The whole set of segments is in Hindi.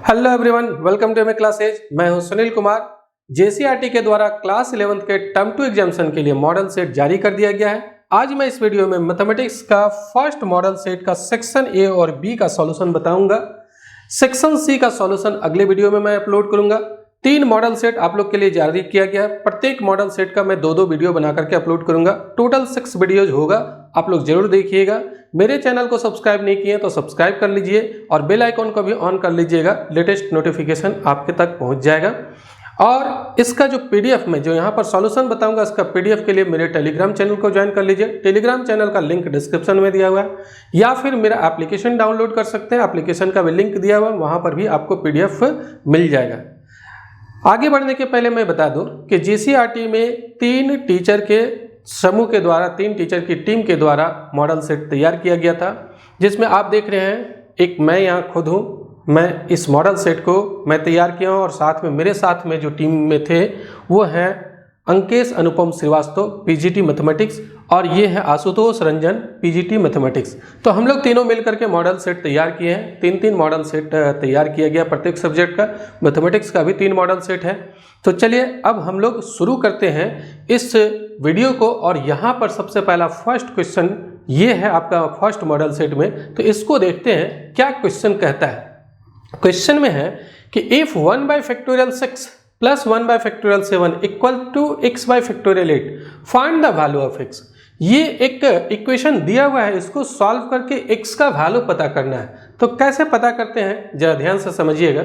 Hello everyone, welcome to my classes. मैं हूं सुनील कुमार। जेसीईआरटी के द्वारा क्लास 11th के टर्म 2 एग्जामिनेशन के लिए मॉडल सेट जारी कर दिया गया है। आज मैं इस वीडियो में मैथमेटिक्स का फर्स्ट मॉडल सेट का सेक्शन ए और बी का सॉल्यूशन बताऊंगा। सेक्शन सी का सॉल्यूशन अगले वीडियो में मैं अपलोड करूंगा। 3 मॉडल सेट आप लोग के लिए जारी किया गया है। प्रत्येक मॉडल सेट का मैं 2-2 वीडियो बना करके अपलोड करूंगा। टोटल 6 वीडियोज होगा, आप लोग जरूर देखिएगा। मेरे चैनल को सब्सक्राइब नहीं किए तो सब्सक्राइब कर लीजिए और बेल आइकॉन को भी ऑन कर लीजिएगा, लेटेस्ट नोटिफिकेशन आपके तक पहुंच जाएगा। और इसका जो पीडीएफ में जो यहाँ पर सॉल्यूशन बताऊंगा, इसका पीडीएफ के लिए मेरे टेलीग्राम चैनल को ज्वाइन कर लीजिए। टेलीग्राम चैनल का लिंक डिस्क्रिप्शन में दिया हुआ है, या फिर मेरा एप्लीकेशन डाउनलोड कर सकते हैं। एप्लीकेशन का भी लिंक दिया हुआ है, वहाँ पर भी आपको पीडीएफ मिल जाएगा। आगे बढ़ने के पहले मैं बता दूं कि जेसीईआरटी में 3 टीचर के समूह के द्वारा, 3 टीचर की टीम के द्वारा मॉडल सेट तैयार किया गया था, जिसमें आप देख रहे हैं एक मैं यहाँ खुद हूँ। मैं इस मॉडल सेट को मैं तैयार किया हूँ और साथ में मेरे साथ में जो टीम में थे वो हैं अंकेश अनुपम श्रीवास्तव पीजीटी मैथमेटिक्स, और ये है आशुतोष रंजन पीजीटी मैथमेटिक्स। तो हम लोग तीनों मिलकर के मॉडल सेट तैयार किए हैं। 3-3 मॉडल सेट तैयार किया गया प्रत्येक सब्जेक्ट का। मैथमेटिक्स का भी 3 मॉडल सेट है। तो चलिए अब हम लोग शुरू करते हैं इस वीडियो को। और यहाँ पर सबसे पहला फर्स्ट क्वेश्चन ये है आपका फर्स्ट मॉडल सेट में। तो इसको देखते हैं क्या क्वेश्चन कहता है। क्वेश्चन में है कि if 1/6 plus 1/7 equal to x/8 find the value of x। ये एक इक्वेशन दिया हुआ है, इसको सॉल्व करके x का वैल्यू पता करना है। तो कैसे पता करते हैं जरा ध्यान से समझिएगा।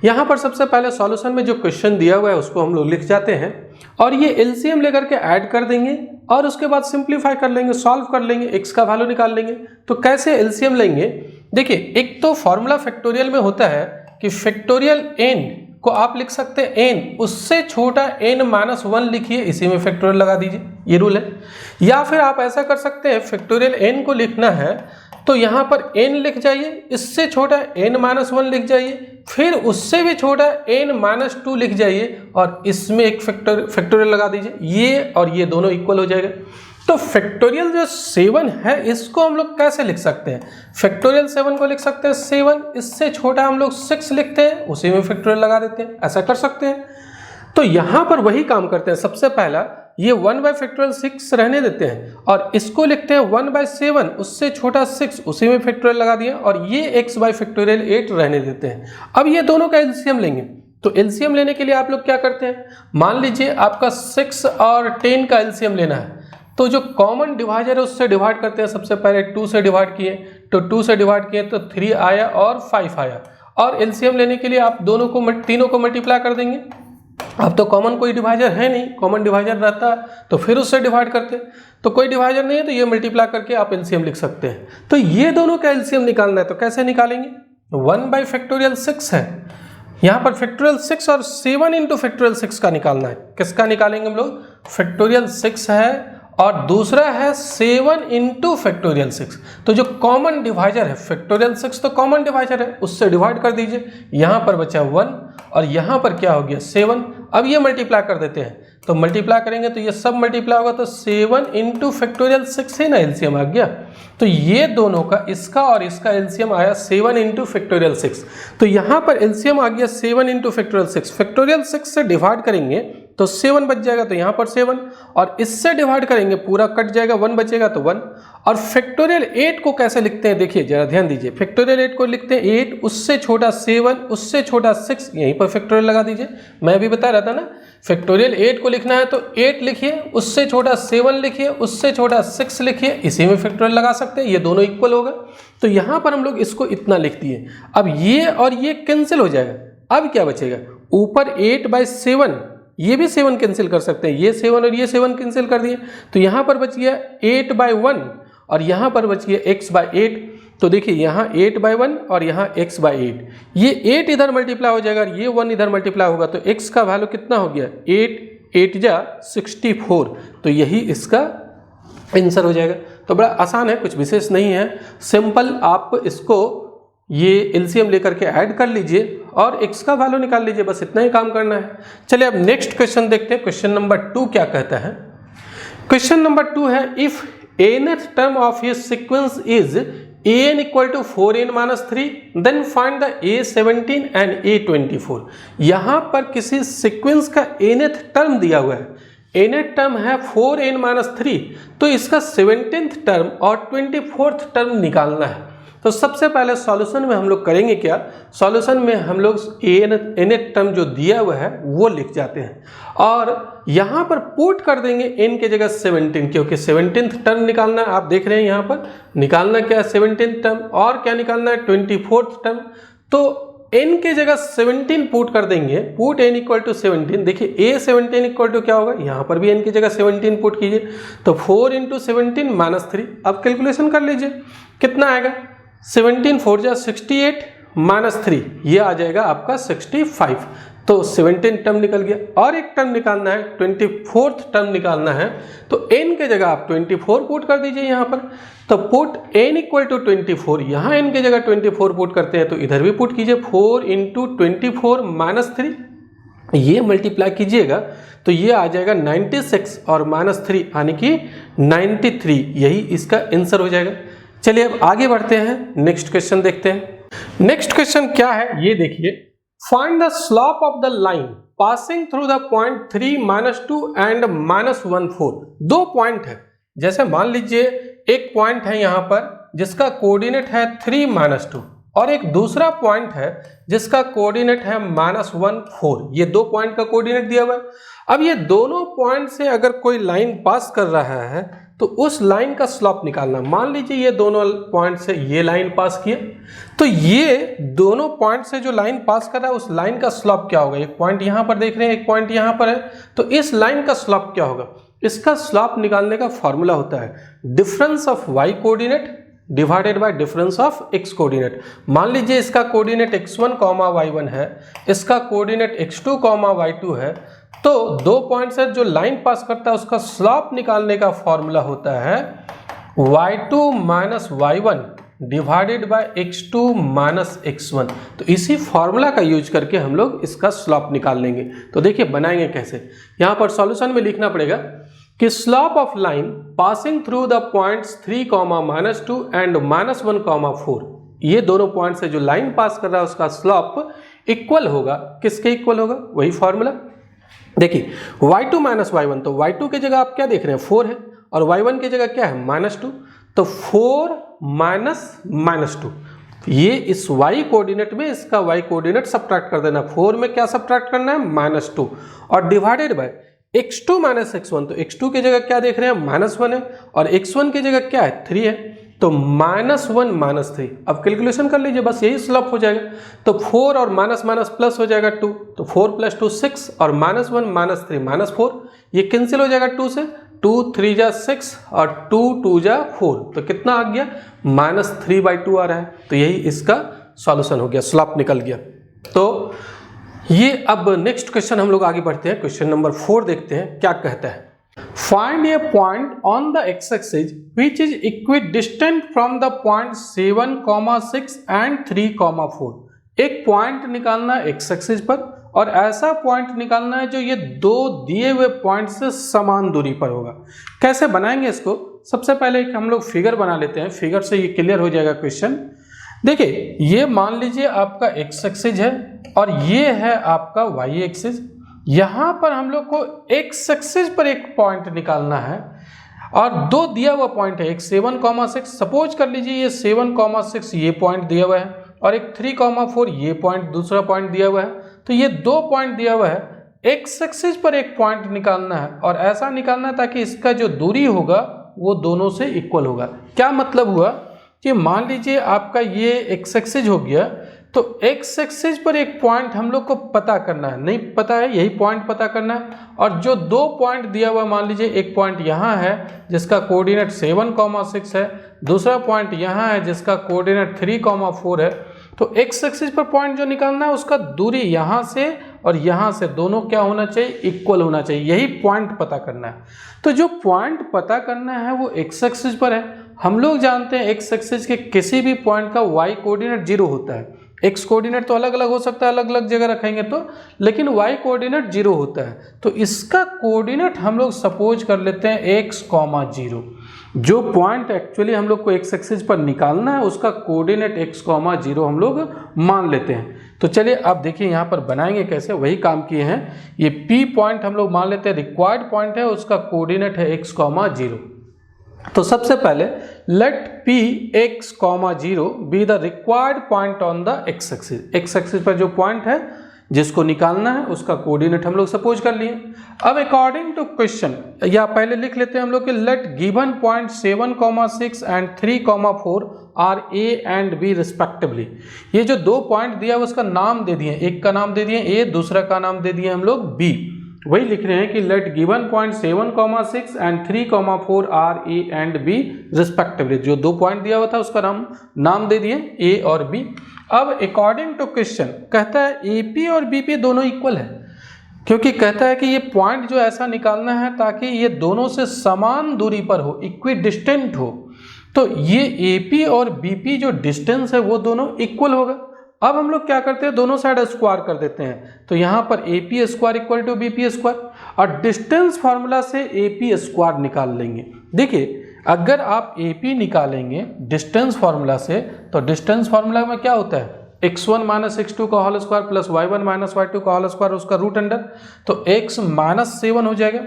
यहाँ पर सबसे पहले सॉल्यूशन में जो क्वेश्चन दिया हुआ है उसको हम लोग लिख जाते हैं और ये एलसीएम लेकर के ऐड कर देंगे और उसके बाद सिंप्लीफाई कर लेंगे, सॉल्व कर लेंगे, x का वैल्यू निकाल लेंगे। तो कैसे एलसीएम लेंगे, देखिए एक तो फॉर्मूला फैक्टोरियल में होता है कि फैक्टोरियल n को आप लिख सकते हैं n, उससे छोटा n-1 लिखिए, इसी में फैक्टोरियल लगा दीजिए, ये रूल है। या फिर आप ऐसा कर सकते हैं, फैक्टोरियल n को लिखना है तो यहाँ पर n लिख जाइए, इससे छोटा n-1 लिख जाइए, फिर उससे भी छोटा n-2 लिख जाइए और इसमें एक फैक्टोरियल लगा दीजिए। ये और ये दोनों इक्वल हो जाएगा। तो फैक्टोरियल जो 7 है इसको हम लोग कैसे लिख सकते हैं, फैक्टोरियल 7 को लिख सकते हैं 7, इससे छोटा हम लोग 6 लिखते हैं, उसी में फैक्टोरियल लगा देते हैं, ऐसा कर सकते हैं। तो यहाँ पर वही काम करते हैं। सबसे पहला ये 1/6 रहने देते हैं और इसको लिखते हैं 1/7, उससे छोटा 6, उसी में फैक्टोरियल लगा दिया, और ये x/8 रहने देते हैं। अब ये दोनों का एलसीएम लेंगे। तो एलसीएम लेने के लिए आप लोग क्या करते हैं, मान लीजिए आपका 6 और 10 का एलसीएम लेना है, तो जो कॉमन डिवाइजर है उससे डिवाइड करते हैं। सबसे पहले 2 से डिवाइड किए, तो 2 से डिवाइड किए तो 3 आया और 5 आया। और एलसीएम लेने के लिए आप तीनों को मल्टीप्लाई कर देंगे। अब तो कॉमन कोई डिवाइजर है नहीं, कॉमन डिवाइजर रहता तो फिर उससे डिवाइड करते, तो कोई डिवाइजर नहीं है तो ये मल्टीप्लाई करके आप एलसीएम लिख सकते हैं। तो ये दोनों का एलसीएम निकालना है, तो कैसे निकालेंगे, 1/6 है, यहाँ पर फैक्टोरियल 6 और 7 इंटू फैक्टोरियल 6 का निकालना है। किसका निकालेंगे हम लोग, फैक्टोरियल 6 है और दूसरा है 7 इंटू फैक्टोरियल 6। तो जो कॉमन डिवाइजर है, फैक्टोरियल 6 तो कॉमन डिवाइजर है, उससे डिवाइड कर दीजिए। यहाँ पर बचा 1 और यहाँ पर क्या हो गया 7। अब ये मल्टीप्लाई कर देते हैं, तो मल्टीप्लाई करेंगे तो ये सब मल्टीप्लाई होगा, तो 7 इंटू फैक्टोरियल 6 है ना, एलसीएम आ गया। तो ये दोनों का, इसका और इसका एलसीएम आया 7 इंटू फैक्टोरियल 6। तो यहाँ पर एलसीएम आ गया 7 इंटू फैक्टोरियल 6। फैक्टोरियल 6 से डिवाइड करेंगे तो 7 बच जाएगा, तो यहाँ पर 7, और इससे डिवाइड करेंगे पूरा कट जाएगा, 1 बचेगा तो 1। और फैक्टोरियल 8 को कैसे लिखते हैं, देखिए जरा ध्यान दीजिए। फैक्टोरियल 8 को लिखते हैं 8, उससे छोटा 7, उससे छोटा 6, यहीं पर फैक्टोरियल लगा दीजिए। मैं भी बता रहा था ना, फैक्टोरियल 8 को लिखना है तो 8 लिखिए, उससे छोटा 7 लिखिए, उससे छोटा 6 लिखिए, इसी में फैक्टोरियल लगा सकते हैं, ये दोनों इक्वल होगा। तो यहाँ पर हम लोग इसको इतना लिख दिए। अब ये और ये कैंसिल हो जाएगा। अब क्या बचेगा, ऊपर 8/7, ये भी 7 कैंसिल कर सकते हैं, ये 7 और ये 7 कैंसिल कर दिए, तो यहाँ पर बच गया 8/1 और यहाँ पर बच गया x/8। तो देखिए यहाँ 8/1 और यहाँ x/8, ये 8 इधर मल्टीप्लाई हो जाएगा और ये 1 इधर मल्टीप्लाई होगा, तो x का वैल्यू कितना हो गया, 8 64। तो यही इसका आंसर हो जाएगा। तो बड़ा आसान है, कुछ विशेष नहीं है, सिंपल। आप इसको ये एलसीएम लेकर के ऐड कर लीजिए और x का वैल्यू निकाल लीजिए, बस इतना ही काम करना है। चलिए अब नेक्स्ट क्वेश्चन देखते हैं। क्वेश्चन नंबर 2 क्या कहता है। क्वेश्चन नंबर 2 है, इफ nth टर्म ऑफ ये sequence is an equal to 4n minus 3, then find the a17 and a24। यहाँ पर किसी सीक्वेंस का nth टर्म दिया हुआ है, nth टर्म है 4n माइनस 3, तो इसका 17th टर्म और 24th टर्म निकालना है। तो सबसे पहले सॉल्यूशन में हम लोग करेंगे क्या, सॉल्यूशन में हम लोग nth टर्म जो दिया हुआ है वो लिख जाते हैं और यहाँ पर पुट कर देंगे n के जगह 17, क्योंकि 17th टर्म निकालना है। आप देख रहे हैं यहाँ पर निकालना क्या है 17th टर्म, और क्या निकालना है 24th टर्म। तो n के जगह 17 पुट कर देंगे, पुट n इक्वल टू 17। देखिए a17 इक्वल टू क्या होगा, यहाँ पर भी n की जगह 17 पुट कीजिए, तो 4 इंटू 17 माइनस 3। अब कैलकुलेशन कर लीजिए कितना आएगा, 17 4 जा 68 माइनस 3, ये आ जाएगा आपका 65। तो 17 टर्म निकल गया, और एक टर्म निकालना है 24th टर्म निकालना है, तो n के जगह आप 24 पुट कर दीजिए यहाँ पर। तो पुट n इक्वल टू 24, यहाँ n के जगह 24 पुट करते हैं तो इधर भी पुट कीजिए, 4 इंटू 24 माइनस 3, ये मल्टीप्लाई कीजिएगा तो ये आ जाएगा 96 और माइनस 3 यानी कि 93, यही इसका आंसर हो जाएगा। चलिए अब आगे बढ़ते हैं, नेक्स्ट क्वेश्चन देखते हैं। नेक्स्ट क्वेश्चन क्या है ये देखिए, find the slope of the line passing through the point 3 -2 and -14। दो पॉइंट है, जैसे मान लीजिए एक पॉइंट है यहाँ पर जिसका कोऑर्डिनेट है 3 -2 और एक दूसरा पॉइंट है जिसका कोऑर्डिनेट है -14। ये दो पॉइंट का कोऑर्डिनेट दिया हुआ है। अब ये दोनों पॉइंट से अगर कोई लाइन पास कर रहा है तो उस लाइन का स्लोप निकालना। मान लीजिए ये दोनों पॉइंट से ये लाइन पास किए, तो ये दोनों पॉइंट से जो लाइन पास कर रहा है उस लाइन का स्लोप क्या होगा। एक पॉइंट यहाँ पर देख रहे हैं, एक पॉइंट यहाँ पर है, तो इस लाइन का स्लोप क्या होगा। इसका स्लोप निकालने का फॉर्मूला होता है difference of y coordinate divided by difference of x coordinate. मान लीजिए इसका कोऑर्डिनेट x1, y1 है, इसका कोऑर्डिनेट x2, y2 है, तो दो पॉइंट से जो लाइन पास करता है उसका स्लोप निकालने का फॉर्मूला होता है y2 minus y1 divided by x2 minus x1। तो इसी फॉर्मूला का यूज करके हम लोग इसका स्लोप निकाल लेंगे। तो देखिए बनाएंगे कैसे, यहाँ पर सॉल्यूशन में लिखना पड़ेगा कि slope of line passing through the points 3, -2 and -1, 4, ये दोनों पॉइंट से जो लाइन पास कर रहा है उसका स्लोप इक्वल होगा, किसके इक्वल होगा, वही फॉर्मूला। देखिए y2 माइनस y1, तो y2 की जगह आप क्या देख रहे हैं 4 है, और y1 की जगह क्या है -2, तो 4 माइनस -2, ये इस y कोऑर्डिनेट में इसका y कोऑर्डिनेट सब्ट्रैक्ट कर देना। 4 में क्या सब्ट्रैक्ट करना है -2, और divided by x2 minus x1, तो x2 की जगह क्या देख रहे हैं -1 है, और x1 की जगह क्या है 3 है, तो -1 -3। अब कैलकुलेशन कर लीजिए, बस यही स्लोप हो जाएगा। तो 4 और माइनस माइनस प्लस हो जाएगा 2, तो 4 + 2 6, और -1 -3 -4, ये कैंसिल हो जाएगा 2 से, 2 3 जा 6 और 2 2 जा 4, तो कितना आ गया -3/2 आ रहा है। तो यही इसका सॉल्यूशन हो गया, स्लोप निकल गया। तो ये अब नेक्स्ट क्वेश्चन हम लोग आगे बढ़ते हैं, क्वेश्चन नंबर 4 देखते हैं क्या कहता है। Find a point on the x-axis which is equidistant from the point 7, 6 and 3, 4। एक पॉइंट निकालना है x-axis पर, और ऐसा पॉइंट निकालना है जो ये दो दिए हुए पॉइंट से समान दूरी पर होगा। कैसे बनाएंगे इसको, सबसे पहले हम लोग फिगर बना लेते हैं, फिगर से ये क्लियर हो जाएगा क्वेश्चन। देखिए ये मान लीजिए आपका x-axis है और ये है आपका y-axis। यहाँ पर हम लोग को x-axis पर एक पॉइंट निकालना है, और दो दिया हुआ पॉइंट है, एक 7, 6, सपोज कर लीजिए ये 7, 6 ये पॉइंट दिया हुआ है, और एक 3, 4 ये पॉइंट दूसरा पॉइंट दिया हुआ है। तो ये दो पॉइंट दिया हुआ है, x-axis पर एक पॉइंट निकालना है, और ऐसा निकालना है ताकि इसका जो दूरी होगा वो दोनों से इक्वल होगा। क्या मतलब हुआ कि मान लीजिए आपका ये x-axis हो गया, तो x-axis पर एक पॉइंट हम लोग को पता करना है, नहीं पता है यही पॉइंट पता करना है, और जो दो पॉइंट दिया हुआ, मान लीजिए एक पॉइंट यहाँ है जिसका कोऑर्डिनेट 7, 6 है, दूसरा पॉइंट यहाँ है जिसका कोऑर्डिनेट 3, 4 है। तो x-axis पर पॉइंट जो निकालना है उसका दूरी यहाँ से और यहाँ से दोनों क्या होना चाहिए, इक्वल होना चाहिए, यही पॉइंट पता करना है। तो जो पॉइंट पता करना है वो x-axis पर है। हम लोग जानते हैं x-axis के किसी भी पॉइंट का y कोऑर्डिनेट 0 होता है। x कोऑर्डिनेट तो अलग अलग हो सकता है, अलग अलग जगह रखेंगे तो, लेकिन y कोऑर्डिनेट 0 होता है। तो इसका कोऑर्डिनेट हम लोग सपोज कर लेते हैं x, 0। जो पॉइंट एक्चुअली हम लोग को एक्स एक्सिस पर निकालना है उसका कोऑर्डिनेट x, 0 हम लोग मान लेते हैं। तो चलिए अब देखिए यहाँ पर बनाएंगे कैसे, वही काम किए हैं। ये P पॉइंट हम लोग मान लेते हैं रिक्वायर्ड पॉइंट है, उसका कोऑर्डिनेट है x, 0। तो सबसे पहले let P x, 0 be the required point on the x axis. x axis पर जो पॉइंट है जिसको निकालना है उसका कोऑर्डिनेट हम लोग सपोज कर लिए। अब अकॉर्डिंग टू क्वेश्चन, या पहले लिख लेते हैं हम लोग कि let given point 7, 6 and 3, 4 are A and B respectively. ये जो दो पॉइंट दिया है उसका नाम दे दिए, एक का नाम दे दिए ए, दूसरा का नाम दे दिए हम लोग बी। वही लिख रहे हैं कि let given point 7, 6 and 3, 4 are A and B respectively. जो दो पॉइंट दिया हुआ था उसका नाम दे दिए ए और बी। अब अकॉर्डिंग टू क्वेश्चन कहता है AP और BP दोनों इक्वल है, क्योंकि कहता है कि ये पॉइंट जो ऐसा निकालना है ताकि ये दोनों से समान दूरी पर हो, इक्विडिस्टेंट हो। तो ये AP और BP जो डिस्टेंस है वो दोनों इक्वल होगा। अब हम लोग क्या करते हैं, दोनों साइड स्क्वायर कर देते हैं। तो यहाँ पर AP square equal to BP square, और डिस्टेंस फार्मूला से AP स्क्वायर निकाल लेंगे। देखिए अगर आप AP निकालेंगे डिस्टेंस फार्मूला से, तो डिस्टेंस फार्मूला में क्या होता है, x1 माइनस x2 का whole square plus y1 minus y2 का होल स्क्वायर, उसका रूट अंडर। तो x माइनस 7 हो जाएगा,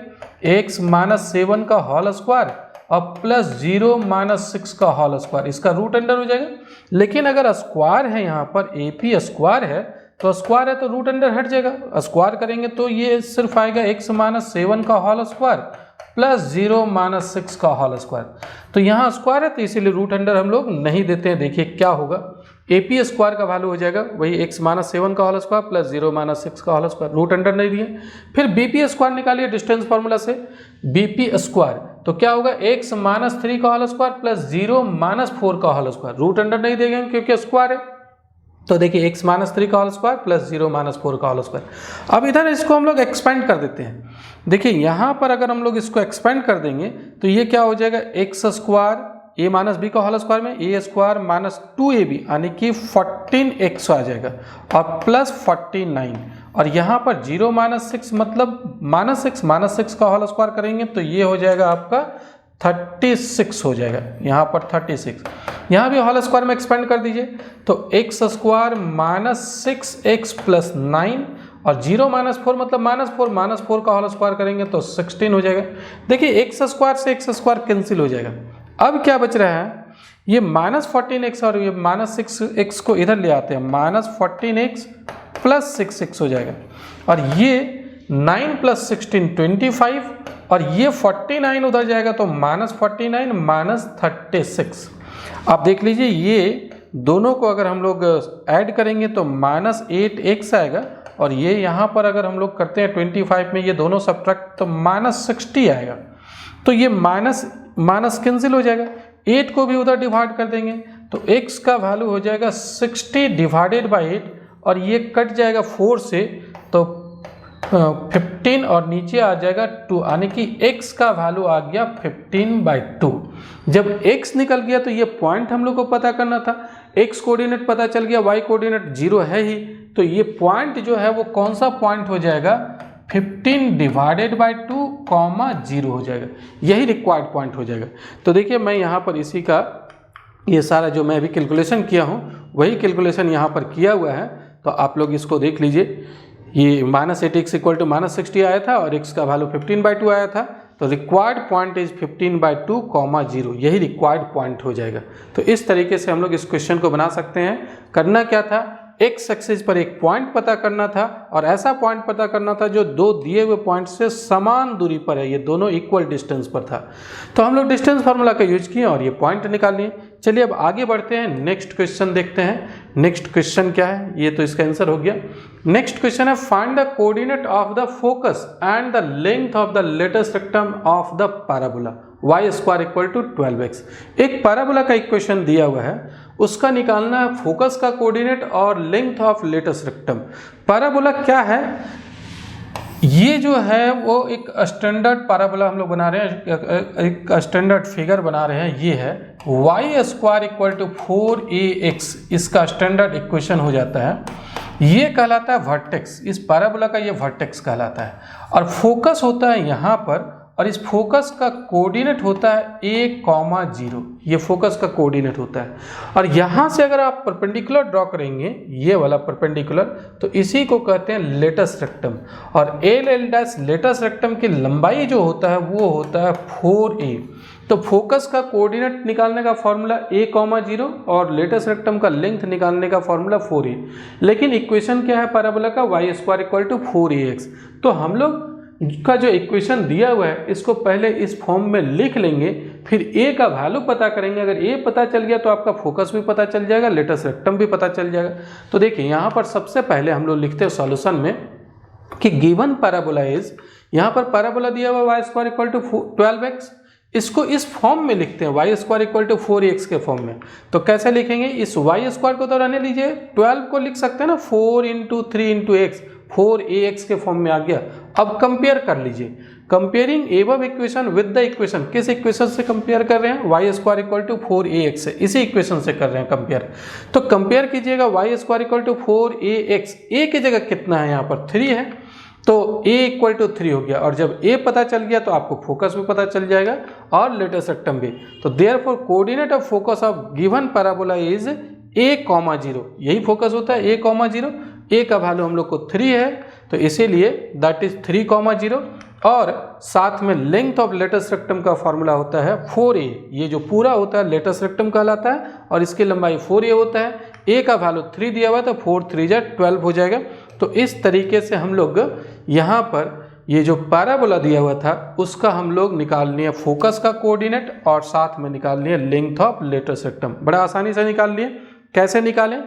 x माइनस 7 का होल स्क्वायर और प्लस 0 माइनस 6 का होल स्क्वायर, इसका रूट अंडर हो जाएगा। लेकिन अगर स्क्वायर है, यहाँ पर AP स्क्वायर है, तो स्क्वायर है तो रूट अंडर हट जाएगा। स्क्वायर करेंगे तो ये सिर्फ आएगा x माइनस 7 का होल स्क्वायर प्लस 0 माइनस 6 का होल स्क्वायर। तो यहाँ स्क्वायर है तो इसीलिए रूट अंडर हम लोग नहीं देते हैं। देखिए क्या होगा, AP स्क्वायर का वैल्यू हो जाएगा वही x माइनस 7 का होल स्क्वायर प्लस 0 माइनस 6 का होल स्क्वायर, रूट अंडर नहीं दिए। फिर BP स्क्वायर निकालिए डिस्टेंस फार्मूला से, BP स्क्वायर तो क्या होगा, x माइनस 3 का होल स्क्वायर प्लस 0 माइनस 4 का होल स्क्वायर, रूट अंडर नहीं देंगे क्योंकि स्क्वायर है। तो देखिए x माइनस 3 का होल स्क्वायर प्लस 0 माइनस 4 का होल स्क्वायर। अब इधर इसको हम लोग एक्सपेंड कर देते हैं। देखिए यहाँ पर अगर हम लोग इसको एक्सपेंड कर देंगे तो ये क्या हो जाएगा, x square a minus B का होल स्क्वायर में a स्क्वायर माइनस 2ab यानी कि 14x आ जाएगा और प्लस 49, और यहाँ पर 0 माइनस 6 मतलब माइनस 6 का होल स्क्वायर करेंगे तो ये हो जाएगा आपका 36 हो जाएगा, यहाँ पर 36। यहाँ भी होल स्क्वायर में एक्सपेंड कर दीजिए तो x square minus 6x plus 9 और 0 माइनस 4 मतलब माइनस 4 का होल स्क्वायर करेंगे तो 16 हो जाएगा। देखिए x स्क्वायर से x स्क्वायर कैंसिल हो जाएगा। अब क्या बच रहा है, ये माइनस 14x और ये माइनस 6x को इधर ले आते हैं, माइनस 14x प्लस 6x हो जाएगा, और ये 9 प्लस 16 25, और ये 49 उधर जाएगा तो माइनस 49 माइनस 36। आप देख लीजिए ये दोनों को अगर हम लोग ऐड करेंगे तो माइनस 8x आएगा, और ये यहाँ पर अगर हम लोग करते हैं 25 में ये दोनों सब्ट्रैक्ट तो माइनस 60 आएगा। तो ये माइनस कैंसिल हो जाएगा, 8 को भी उधर डिवाइड कर देंगे तो x का वैल्यू हो जाएगा 60 डिवाइडेड बाई 8, और ये कट जाएगा 4 से तो 15 और नीचे आ जाएगा 2, यानी कि x का वैल्यू आ गया 15/2। जब x निकल गया तो ये पॉइंट हम लोग को पता करना था, x कोऑर्डिनेट पता चल गया, y कोऑर्डिनेट 0 है ही, तो ये पॉइंट जो है वो कौन सा पॉइंट हो जाएगा, 15 डिवाइडेड बाई 2 0 हो जाएगा, यही रिक्वायर्ड पॉइंट हो जाएगा। तो देखिए मैं यहाँ पर इसी का ये सारा जो मैं अभी कैलकुलेशन किया हूँ वही कैलकुलेशन यहाँ पर किया हुआ है, तो आप लोग इसको देख लीजिए। ये minus 8x equal to minus 60 आया था और x का वैल्यू 15/2 आया था, तो रिक्वायर्ड पॉइंट इज 15/2, 0, यही रिक्वायर्ड पॉइंट हो जाएगा। तो इस तरीके से हम लोग इस क्वेश्चन को बना सकते हैं। करना क्या था, एक्स एक्सिस पर एक पॉइंट पता करना था, और ऐसा पॉइंट पता करना था जो दो दिए हुए पॉइंट से समान दूरी पर है, ये दोनों इक्वल डिस्टेंस पर था। तो हम लोग डिस्टेंस फार्मूला का यूज किए और ये पॉइंट निकाल लिए। चलिए अब आगे बढ़ते हैं, नेक्स्ट क्वेश्चन देखते हैं। नेक्स्ट क्वेश्चन क्या है, ये तो इसका आंसर हो गया। नेक्स्ट क्वेश्चन है find the coordinate of the focus and the length of the latus rectum of the parabola y square equal to 12x। एक पैराबोला का इक्वेशन दिया हुआ है, उसका निकालना है फोकस का कोऑर्डिनेट और length of latus rectum. Parabola क्या है, ये जो है वो एक स्टैंडर्ड पैराबोला हम लोग बना रहे हैं, एक स्टैंडर्ड फिगर बना रहे हैं। ये है y square equal to 4ax, इसका स्टैंडर्ड इक्वेशन हो जाता है। ये कहलाता है वर्टेक्स, इस पैराबोला का ये वर्टेक्स कहलाता है, और फोकस होता है यहाँ पर और इस फोकस का कोऑर्डिनेट होता है a,0, ये फोकस का कोऑर्डिनेट होता है। और यहाँ से अगर आप परपेंडिकुलर ड्रॉ करेंगे, ये वाला परपेंडिकुलर, तो इसी को कहते हैं लेटस रेक्टम। और एल डैश लेटस रेक्टम की लंबाई जो होता है वो होता है 4a। तो फोकस का कोऑर्डिनेट निकालने का फॉर्मूला a,0 और लेटस रेक्टम का लेंथ निकालने का फॉर्मूला 4a। लेकिन इक्वेशन क्या है पैराबोला का, y² = 4ax। तो हम लोग का जो इक्वेशन दिया हुआ है इसको पहले इस फॉर्म में लिख लेंगे, फिर a का वैल्यू पता करेंगे। अगर a पता चल गया तो आपका फोकस भी पता चल जाएगा, लेटस रेक्टम भी पता चल जाएगा। तो देखिए यहाँ पर सबसे पहले हम लोग लिखते हैं सॉल्यूशन में कि गिवन पैराबोला इज, यहाँ पर पैराबोला दिया हुआ y² = 12x, इसको इस फॉर्म में लिखते हैं y² = 4ax के फॉर्म में। तो कैसे लिखेंगे, इस y² को तो रहने लीजिए, 12 को लिख सकते हैं ना 4 × 3 × x, 4ax के फॉर्म में आ गया। अब कंपेयर कर लीजिए, comparing above equation with the equation, किस इक्वेशन से कंपेयर कर रहे हैं, y² = 4ax से, इसी इक्वेशन से कर रहे हैं कंपेयर। तो कंपेयर कीजिएगा y² = 4ax, a की जगह कितना है यहाँ पर 3 है, तो a = 3 हो गया। और जब a पता चल गया तो आपको फोकस भी पता चल जाएगा और लेटस रेक्टम भी। तो therefore coordinate of focus of given parabola is a,0, यही फोकस होता है a,0। a का वैल्यू हम लोग को 3 है, तो इसीलिए दैट इज 3,0। और साथ में लेंथ ऑफ लेटस रेक्टम का फॉर्मूला होता है 4a, ये जो पूरा होता है लेटस रेक्टम कहलाता है और इसकी लंबाई 4a होता है। a का वैल्यू 3 दिया हुआ है तो 4 × 3 = 12 हो जाएगा। तो इस तरीके से हम लोग यहाँ पर ये जो पैराबोला दिया हुआ था उसका हम लोग निकाल लिए फोकस का कोऑर्डिनेट और साथ में निकाल लिए लेंथ ऑफ लेटस रेक्टम। बड़ा आसानी से निकाल लिए। कैसे निकालें,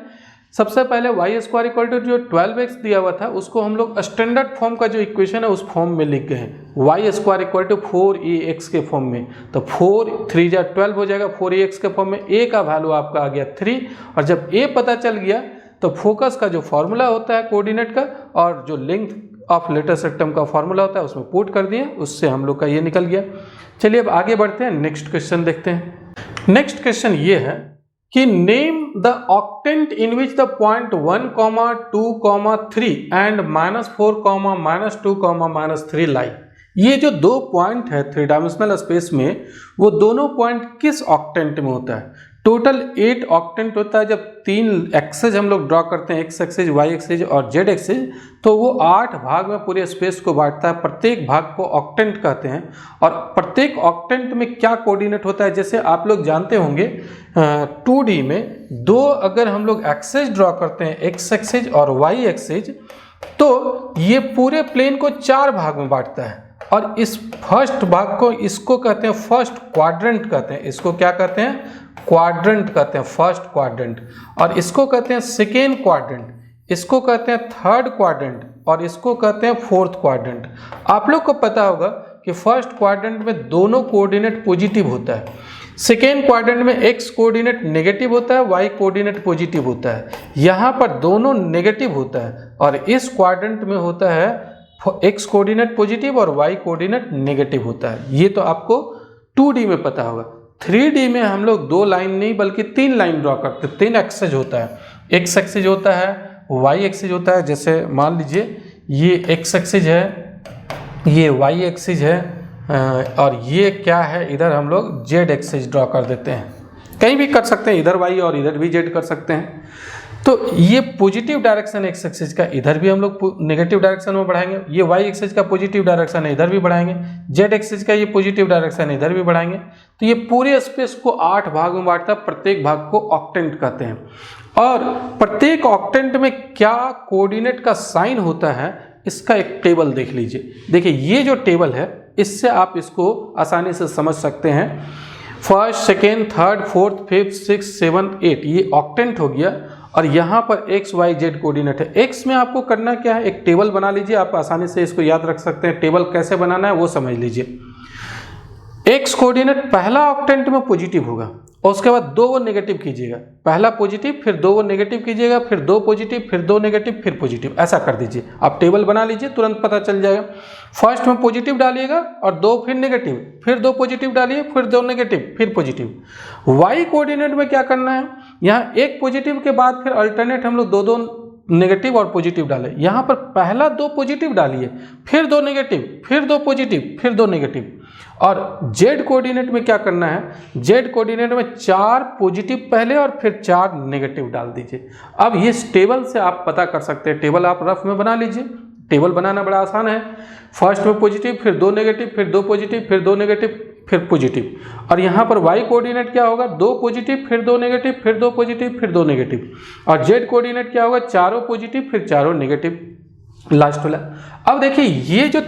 सबसे पहले y² जो 12x दिया हुआ था उसको हम लोग स्टैंडर्ड फॉर्म का जो इक्वेशन है उस फॉर्म में लिख गए हैं, y² = 4ax के फॉर्म में। तो 4 × 3 = 12 हो जाएगा 4ax के फॉर्म में। a का वैल्यू आपका आ गया 3, और जब a पता चल गया तो फोकस का जो फॉर्मूला होता है कोऑर्डिनेट का और जो लेंथ ऑफ लेटस रेक्टम का फॉर्मूला होता है उसमें पुट कर दिए, उससे हम लोग का ये निकल गया। चलिए अब आगे बढ़ते हैं, नेक्स्ट क्वेश्चन देखते हैं। नेक्स्ट क्वेश्चन ये है कि name the octant in which the point 1, 2, 3 and -4, -2, -3 लाई। ये जो दो पॉइंट है 3 डायमेंशनल स्पेस में, वो दोनों पॉइंट किस ऑक्टेंट में होता है। टोटल 8 ऑक्टेंट होता है। जब 3 एक्सेज हम लोग ड्रॉ करते हैं, एक्स एक्सेज, वाई एक्सेज और जेड एक्सेज, तो वो 8 भाग में पूरे स्पेस को बांटता है। प्रत्येक भाग को ऑक्टेंट कहते हैं। और प्रत्येक ऑक्टेंट में क्या कोऑर्डिनेट होता है, जैसे आप लोग जानते होंगे 2D में दो अगर हम लोग एक्सेज ड्रॉ करते हैं, एक्स एक्सेज और वाई एक्सेज, तो ये पूरे प्लेन को 4 भाग में बांटता है। और इस फर्स्ट भाग को, इसको कहते हैं फर्स्ट क्वाड्रेंट कहते हैं। इसको क्या कहते हैं, क्वाड्रेंट कहते हैं, फर्स्ट क्वाड्रेंट। और इसको कहते हैं सेकेंड क्वाड्रेंट, इसको कहते हैं थर्ड क्वाड्रेंट और इसको कहते हैं फोर्थ क्वाड्रेंट। आप लोग को पता होगा कि फर्स्ट क्वाड्रेंट में दोनों कोऑर्डिनेट पॉजिटिव होता है, सेकेंड क्वाड्रेंट में एक्स कोऑर्डिनेट नेगेटिव होता है, वाई कोऑर्डिनेट पॉजिटिव होता है। यहाँ पर दोनों नेगेटिव होता है और इस क्वाड्रेंट में होता है एक्स कोऑर्डिनेट पॉजिटिव और वाई कोऑर्डिनेट नेगेटिव होता है। ये तो आपको 2D में पता होगा। 3D में हम लोग 2 लाइन नहीं बल्कि 3 लाइन ड्रॉ करते हैं। 3 एक्सेज होता है, एक्स एक्सेज होता है, वाई एक्सेज होता है। जैसे मान लीजिए ये एक्स एक्सेज है, ये वाई एक्सेज है और ये क्या है, इधर हम लोग जेड एक्सेज ड्रॉ कर देते हैं। कहीं भी कर सकते हैं, इधर वाई और इधर भी जेड कर सकते हैं। तो ये पॉजिटिव डायरेक्शन एक्स एक्सिस का, इधर भी हम लोग नेगेटिव डायरेक्शन में बढ़ाएंगे। ये वाई एक्सिस का पॉजिटिव डायरेक्शन है, इधर भी बढ़ाएंगे। जेड एक्सिस का ये पॉजिटिव डायरेक्शन है, इधर भी बढ़ाएंगे। तो ये पूरे स्पेस को 8 भाग में बांटता है। प्रत्येक भाग को ऑक्टेंट कहते हैं। और प्रत्येक ऑक्टेंट में क्या कोऑर्डिनेट का साइन होता है, इसका एक टेबल देख लीजिए। देखिए ये जो टेबल है, इससे आप इसको आसानी से समझ सकते हैं। First, second, third, fourth, fifth, 6, 7, 8 ये ऑक्टेंट हो गया। और यहाँ पर एक्स वाई जेड कोऑर्डिनेट है। एक्स में आपको करना क्या है, एक टेबल बना लीजिए। आप आसानी से इसको याद रख सकते हैं। टेबल कैसे बनाना है वो समझ लीजिए। एक्स कोऑर्डिनेट पहला ऑक्टेंट में पॉजिटिव होगा और उसके बाद 2 नेगेटिव कीजिएगा। पहला पॉजिटिव, फिर 2 नेगेटिव कीजिएगा, फिर 2 पॉजिटिव, फिर 2 नेगेटिव, फिर पॉजिटिव। ऐसा कर दीजिए। आप टेबल बना लीजिए, तुरंत पता चल जाएगा। फर्स्ट में पॉजिटिव डालिएगा और 2 फिर नेगेटिव, फिर 2 पॉजिटिव डालिए, फिर 2 नेगेटिव, फिर पॉजिटिव। वाई कोऑर्डिनेट में क्या करना है, यहाँ एक पॉजिटिव के बाद फिर अल्टरनेट हम लोग 2-2 नेगेटिव और पॉजिटिव डाले। यहाँ पर पहला 2 पॉजिटिव डालिए, फिर 2 नेगेटिव, फिर 2 पॉजिटिव, फिर 2 नेगेटिव। और जेड कोऑर्डिनेट में क्या करना है, जेड कोऑर्डिनेट में 4 पॉजिटिव पहले और फिर 4 नेगेटिव डाल दीजिए। अब ये टेबल से आप पता कर सकते हैं, टेबल आप रफ में बना लीजिए। टेबल बनाना बड़ा आसान है, फर्स्ट में पॉजिटिव, फिर 2 नेगेटिव, फिर 2 पॉजिटिव, फिर 2 नेगेटिव, फिर पॉजिटिव। और यहाँ पर वाई कोऑर्डिनेट क्या होगा, 2 पॉजिटिव, फिर 2 नेगेटिव, फिर 2 पॉजिटिव, फिर 2 नेगेटिव। और जेड कोऑर्डिनेट क्या होगा, 4 पॉजिटिव, फिर 4 नेगेटिव, लास्ट वाला। अब देखिए ये जो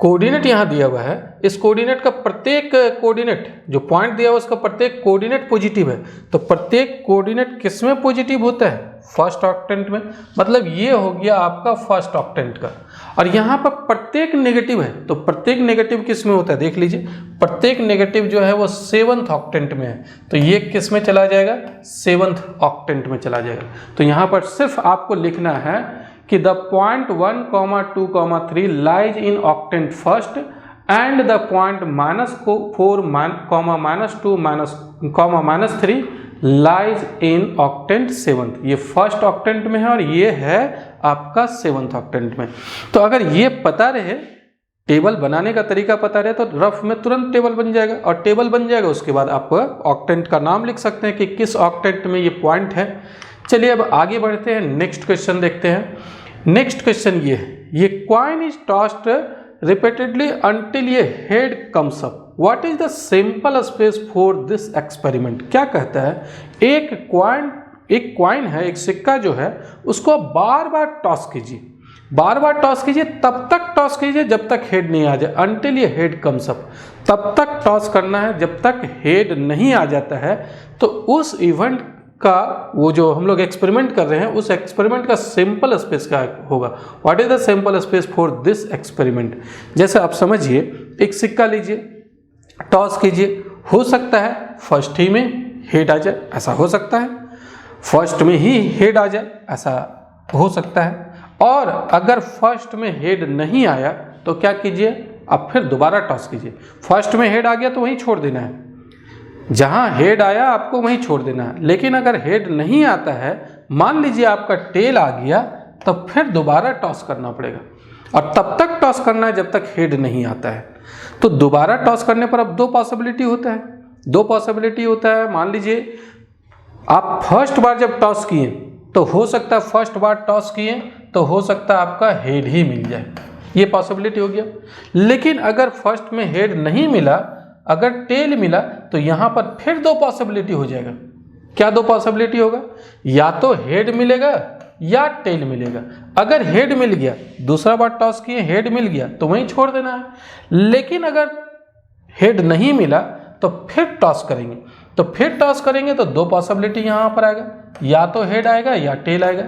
कोऑर्डिनेट यहाँ दिया हुआ है, इस कोऑर्डिनेट का प्रत्येक कोऑर्डिनेट जो पॉइंट दिया हुआ है उसका प्रत्येक कोऑर्डिनेट पॉजिटिव है। तो प्रत्येक कोऑर्डिनेट किस में पॉजिटिव होता है, फर्स्ट ऑक्टेंट में। मतलब ये हो गया आपका फर्स्ट ऑक्टेंट का। और यहाँ पर प्रत्येक नेगेटिव है, तो प्रत्येक नेगेटिव किस में होता है देख लीजिए, प्रत्येक नेगेटिव जो है वो 7th ऑक्टेंट में है। तो ये किस में चला जाएगा, 7th ऑक्टेंट में चला जाएगा। तो यहाँ पर सिर्फ आपको लिखना है कि the point 1, 2, 3 lies in octant first and the point -4, -2, -3 lies in octant 7th। ये फर्स्ट ऑक्टेंट में है और ये है आपका 7th ऑक्टेंट में। तो अगर ये पता रहे, टेबल बनाने का तरीका पता रहे, तो रफ में तुरंत टेबल बन जाएगा। और टेबल बन जाएगा उसके बाद आप ऑक्टेंट का नाम लिख सकते हैं कि किस ऑक्टेंट में ये पॉइंट है। चलिए अब आगे बढ़ते हैं, नेक्स्ट क्वेश्चन देखते हैं। नेक्स्ट क्वेश्चन ये है, ये coin is tossed repeatedly until ये head comes up, what is the simple space for this experiment. क्या कहता है, एक कॉइन है, एक सिक्का जो है, उसको बार बार टॉस कीजिए, बार बार टॉस कीजिए, तब तक टॉस कीजिए जब तक हेड नहीं आ जाए, अंटिल ये हेड कम्स अप। तब तक टॉस करना है जब तक हेड नहीं आ जाता है। तो उस इवेंट का वो जो हम लोग एक्सपेरिमेंट कर रहे हैं, उस एक्सपेरिमेंट का सिंपल स्पेस क्या होगा, what is the simple space for this experiment. जैसे आप समझिए, एक सिक्का लीजिए, टॉस कीजिए, हो सकता है फर्स्ट ही में हेड आ जाए, ऐसा हो सकता है, फर्स्ट में ही हेड आ जाए, ऐसा हो सकता है। और अगर फर्स्ट में हेड नहीं आया तो क्या कीजिए, अब फिर दोबारा टॉस कीजिए। फर्स्ट में हेड आ गया तो वहीं छोड़ देना है, जहां हेड आया आपको वहीं छोड़ देना है। लेकिन अगर हेड नहीं आता है, मान लीजिए आपका टेल आ गया, तो फिर दोबारा टॉस करना पड़ेगा। और तब तक टॉस करना है जब तक हेड नहीं आता है। तो दोबारा टॉस करने पर अब 2 पॉसिबिलिटी होता है, 2 पॉसिबिलिटी होता है। मान लीजिए आप फर्स्ट बार जब टॉस किए तो हो सकता है फर्स्ट बार टॉस किए तो हो सकता है आपका हेड ही मिल जाए, ये पॉसिबिलिटी हो गया। लेकिन अगर फर्स्ट में हेड नहीं मिला, अगर टेल मिला, तो यहाँ पर फिर 2 पॉसिबिलिटी हो जाएगा। क्या 2 पॉसिबिलिटी होगा, या तो हेड मिलेगा या टेल मिलेगा। अगर हेड मिल गया, दूसरा बार टॉस किए हेड मिल गया तो वहीं छोड़ देना है। लेकिन अगर हेड नहीं मिला तो फिर टॉस करेंगे, तो फिर टॉस करेंगे तो 2 पॉसिबिलिटी यहाँ पर आएगा, या तो हेड आएगा या टेल आएगा।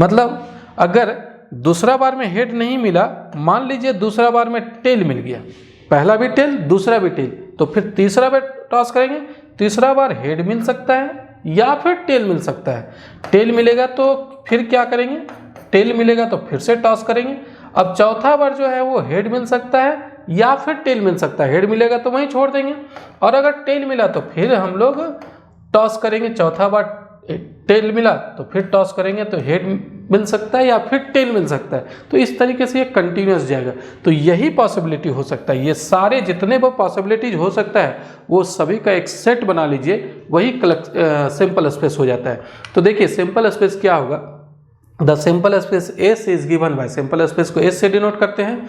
मतलब अगर दूसरा बार में हेड नहीं मिला, मान लीजिए दूसरा बार में टेल मिल गया, पहला भी टेल दूसरा भी टेल, तो फिर तीसरा बार टॉस करेंगे, तीसरा बार हेड मिल सकता है या फिर टेल मिल सकता है। टेल मिलेगा तो फिर क्या करेंगे, टेल मिलेगा तो फिर से टॉस करेंगे। अब चौथा बार जो है वो हेड मिल सकता है या फिर टेल मिल सकता है, हेड मिलेगा तो वहीं छोड़ देंगे। और अगर टेल मिला तो फिर हम लोग टॉस करेंगे, चौथा बार टेल मिला तो फिर टॉस करेंगे, तो हेड मिल सकता है या फिर टेल मिल सकता है। तो इस तरीके से ये कंटिन्यूस जाएगा। तो यही पॉसिबिलिटी हो सकता है, ये सारे जितने वो पॉसिबिलिटीज हो सकता है वो सभी का एक सेट बना लीजिए, वही सिंपल स्पेस हो जाता है। तो देखिए सिंपल स्पेस क्या होगा, the simple space S is given by, simple space को एस से डिनोट करते हैं।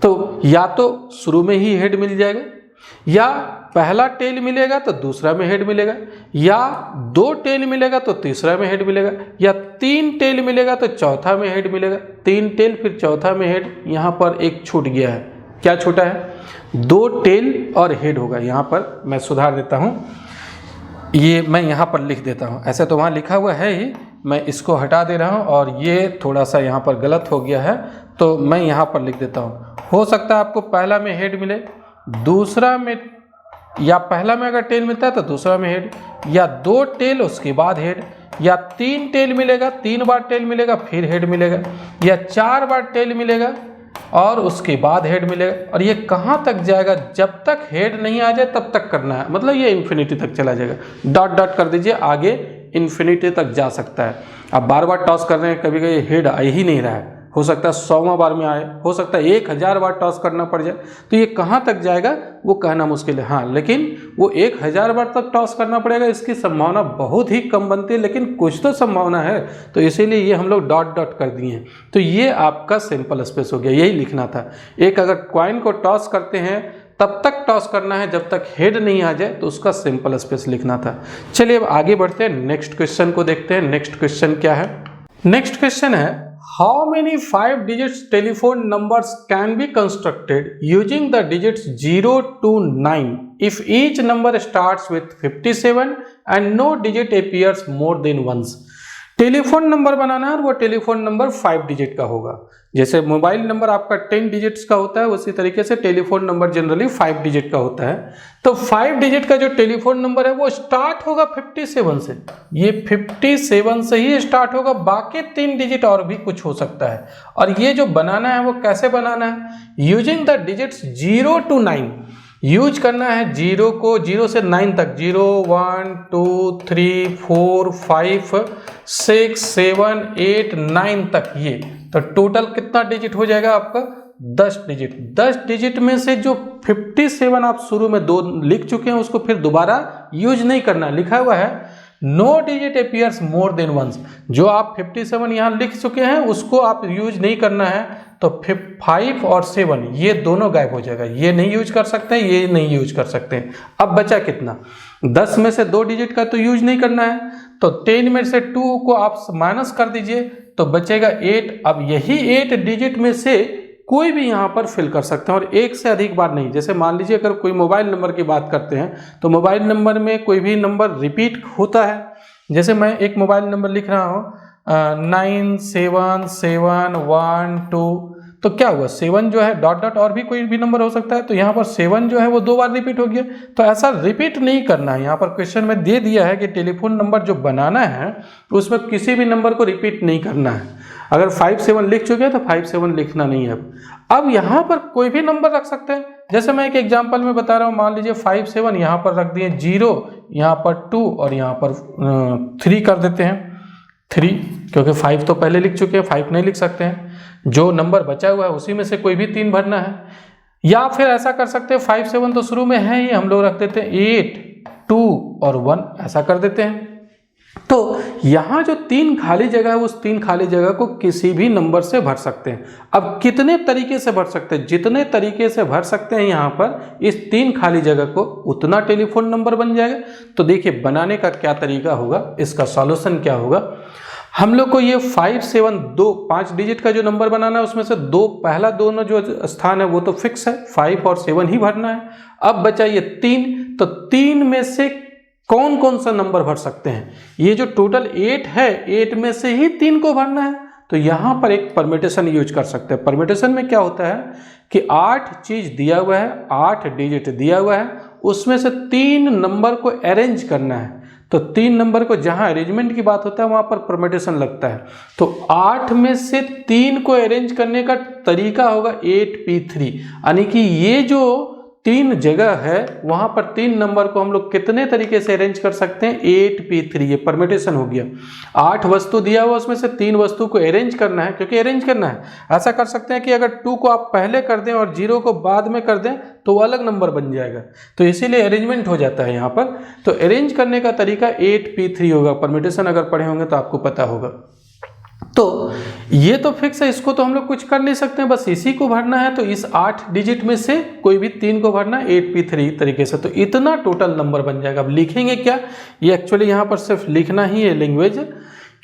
तो या तो शुरू में ही हेड मिल जाएगा, या पहला टेल मिलेगा तो दूसरा में हेड मिलेगा, या 2 टेल मिलेगा तो तीसरा में हेड मिलेगा, या 3 टेल मिलेगा तो चौथा में हेड मिलेगा। 3 टेल फिर चौथा में हेड। यहाँ पर एक छूट गया है, क्या छूटा है, 2 टेल और हेड होगा। यहाँ पर मैं सुधार देता हूँ, ये मैं यहाँ पर लिख देता हूँ, ऐसे तो वहाँ लिखा हुआ है ही, मैं इसको हटा दे रहा हूँ और ये थोड़ा सा यहाँ पर गलत हो गया है, तो मैं यहाँ पर लिख देता हूँ। हो सकता है आपको पहला में हेड मिले, दूसरा में, या पहला में अगर टेल मिलता है तो दूसरा में हेड, या 2 टेल उसके बाद हेड, या 3 टेल मिलेगा, 3 बार टेल मिलेगा फिर हेड मिलेगा, या 4 बार टेल मिलेगा और उसके बाद हेड मिलेगा। और ये कहाँ तक जाएगा, जब तक हेड नहीं आ जाए तब तक करना है, मतलब ये इन्फिनिटी तक चला जाएगा। डॉट डॉट कर दीजिए, आगे इन्फिनिटी तक जा सकता है। अब बार बार टॉस कर रहे हैं, कभी कभी हेड आ ही नहीं रहा है, हो सकता है 100वां बार में आए, हो सकता है 1000 बार टॉस करना पड़ जाए, तो ये कहाँ तक जाएगा वो कहना मुश्किल है। हाँ, लेकिन वो 1000 बार तक टॉस करना पड़ेगा, इसकी संभावना बहुत ही कम बनती है, लेकिन कुछ तो संभावना है, तो इसीलिए ये हम लोग डॉट डॉट कर दिए हैं। तो ये आपका सिंपल स्पेस हो गया, यही लिखना था। एक अगर कॉइन को टॉस करते हैं तब तक टॉस करना है जब तक हेड नहीं आ जाए, तो उसका सिंपल स्पेस लिखना था। चलिए अब आगे बढ़ते हैं, नेक्स्ट क्वेश्चन को देखते हैं। नेक्स्ट क्वेश्चन क्या है? नेक्स्ट क्वेश्चन है, how many 5 digits telephone numbers can be constructed using the digits 0 to 9 if each number starts with 57 and no digit appears more than once. Telephone number बनाना है और वो टेलीफोन नंबर 5 डिजिट का होगा। जैसे मोबाइल नंबर आपका 10 डिजिट्स का होता है, उसी तरीके से टेलीफोन नंबर जनरली 5 डिजिट का होता है। तो 5 डिजिट का जो टेलीफोन नंबर है वो स्टार्ट होगा 57 से, ये 57 से ही स्टार्ट होगा, बाकी 3 डिजिट और भी कुछ हो सकता है। और ये जो बनाना है वो कैसे बनाना है? Using the digits 0 to 9, use करना है 0 को, 0 से 9 तक, 0 1 2 3 4 5 6 7 8 9 तक। ये तो टोटल कितना डिजिट हो जाएगा आपका? 10 डिजिट। 10 डिजिट में से जो 57 आप शुरू में 2 लिख चुके हैं उसको फिर दोबारा यूज नहीं करना, लिखा हुआ है no digit appears more than once. जो आप 57 यहाँ लिख चुके हैं उसको आप यूज नहीं करना है, तो 5 और 7 ये दोनों गायब हो जाएगा, ये नहीं यूज कर सकते हैं, ये नहीं यूज कर सकते हैं। अब बचा कितना? 10 में से 2 डिजिट का तो यूज नहीं करना है, तो 10 में से 2 को आप माइनस कर दीजिए तो बचेगा 8। अब यही 8 डिजिट में से कोई भी यहाँ पर फिल कर सकते हैं और एक से अधिक बार नहीं। जैसे मान लीजिए अगर कोई मोबाइल नंबर की बात करते हैं तो मोबाइल नंबर में कोई भी नंबर रिपीट होता है। जैसे मैं एक मोबाइल नंबर लिख रहा हूँ 977112, तो क्या हुआ? 7 जो है डॉट डॉट और भी कोई भी नंबर हो सकता है, तो यहाँ पर 7 जो है वो 2 बार रिपीट हो गया। तो ऐसा रिपीट नहीं करना है। यहाँ पर क्वेश्चन में दे दिया है कि टेलीफोन नंबर जो बनाना है उसमें किसी भी नंबर को रिपीट नहीं करना है। अगर 57 लिख चुके हैं तो 57 लिखना नहीं है। अब यहाँ पर कोई भी नंबर रख सकते हैं। जैसे मैं एक एग्जांपल में बता रहा हूँ, मान लीजिए 57 यहाँ पर रख दिए 0, यहाँ पर 2 और यहाँ पर 3 कर देते हैं 3, क्योंकि 5 तो पहले लिख चुके हैं, 5 नहीं लिख सकते हैं। जो नंबर बचा हुआ है उसी में से कोई भी 3 भरना है। या फिर ऐसा कर सकते हैं 57 तो शुरू में है ही, हम लोग रख देते हैं 8 2 और 1, ऐसा कर देते हैं। तो यहाँ जो 3 खाली जगह है उस 3 खाली जगह को किसी भी नंबर से भर सकते हैं। अब कितने तरीके से भर सकते हैं? जितने तरीके से भर सकते हैं यहाँ पर इस 3 खाली जगह को, उतना टेलीफोन नंबर बन जाएगा। तो देखिए बनाने का क्या तरीका होगा, इसका सॉल्यूशन क्या होगा। हम लोग को ये 5 7 2 5 डिजिट का जो नंबर बनाना है उसमें से पहला दोनों जो स्थान है वो तो फिक्स है, 5 और 7 ही भरना है। अब बचा ये 3, तो 3 में से कौन कौन सा नंबर भर सकते हैं? ये जो टोटल 8 है, 8 में से ही 3 को भरना है। तो यहाँ पर एक परम्यूटेशन यूज कर सकते हैं। परम्यूटेशन में क्या होता है कि 8 चीज दिया हुआ है, 8 डिजिट दिया हुआ है, उसमें से 3 नंबर को अरेंज करना है। तो 3 नंबर को जहां अरेंजमेंट की बात होता है वहां पर परम्यूटेशन लगता है। तो 8 में से 3 को अरेंज करने का तरीका होगा 8p3, यानी कि ये जो 3 जगह है वहां पर 3 नंबर को हम लोग कितने तरीके से अरेंज कर सकते हैं? 8p3, ये परम्यूटेशन हो गया। 8 वस्तु दिया हुआ उसमें से 3 वस्तु को अरेंज करना है, क्योंकि अरेंज करना है। ऐसा कर सकते हैं कि अगर 2 को आप पहले कर दें और 0 को बाद में कर दें तो वो अलग नंबर बन जाएगा, तो इसीलिए अरेंजमेंट हो जाता है यहाँ पर। तो अरेंज करने का तरीका 8p3 होगा। परम्यूटेशन अगर पढ़े होंगे तो आपको पता होगा। तो ये तो फिक्स है, इसको तो हम लोग कुछ कर नहीं सकते हैं, बस इसी को भरना है। तो इस 8 डिजिट में से कोई भी 3 को भरना है 8p3 तरीके से, तो इतना टोटल नंबर बन जाएगा। अब लिखेंगे क्या? ये एक्चुअली यहाँ पर सिर्फ लिखना ही है लैंग्वेज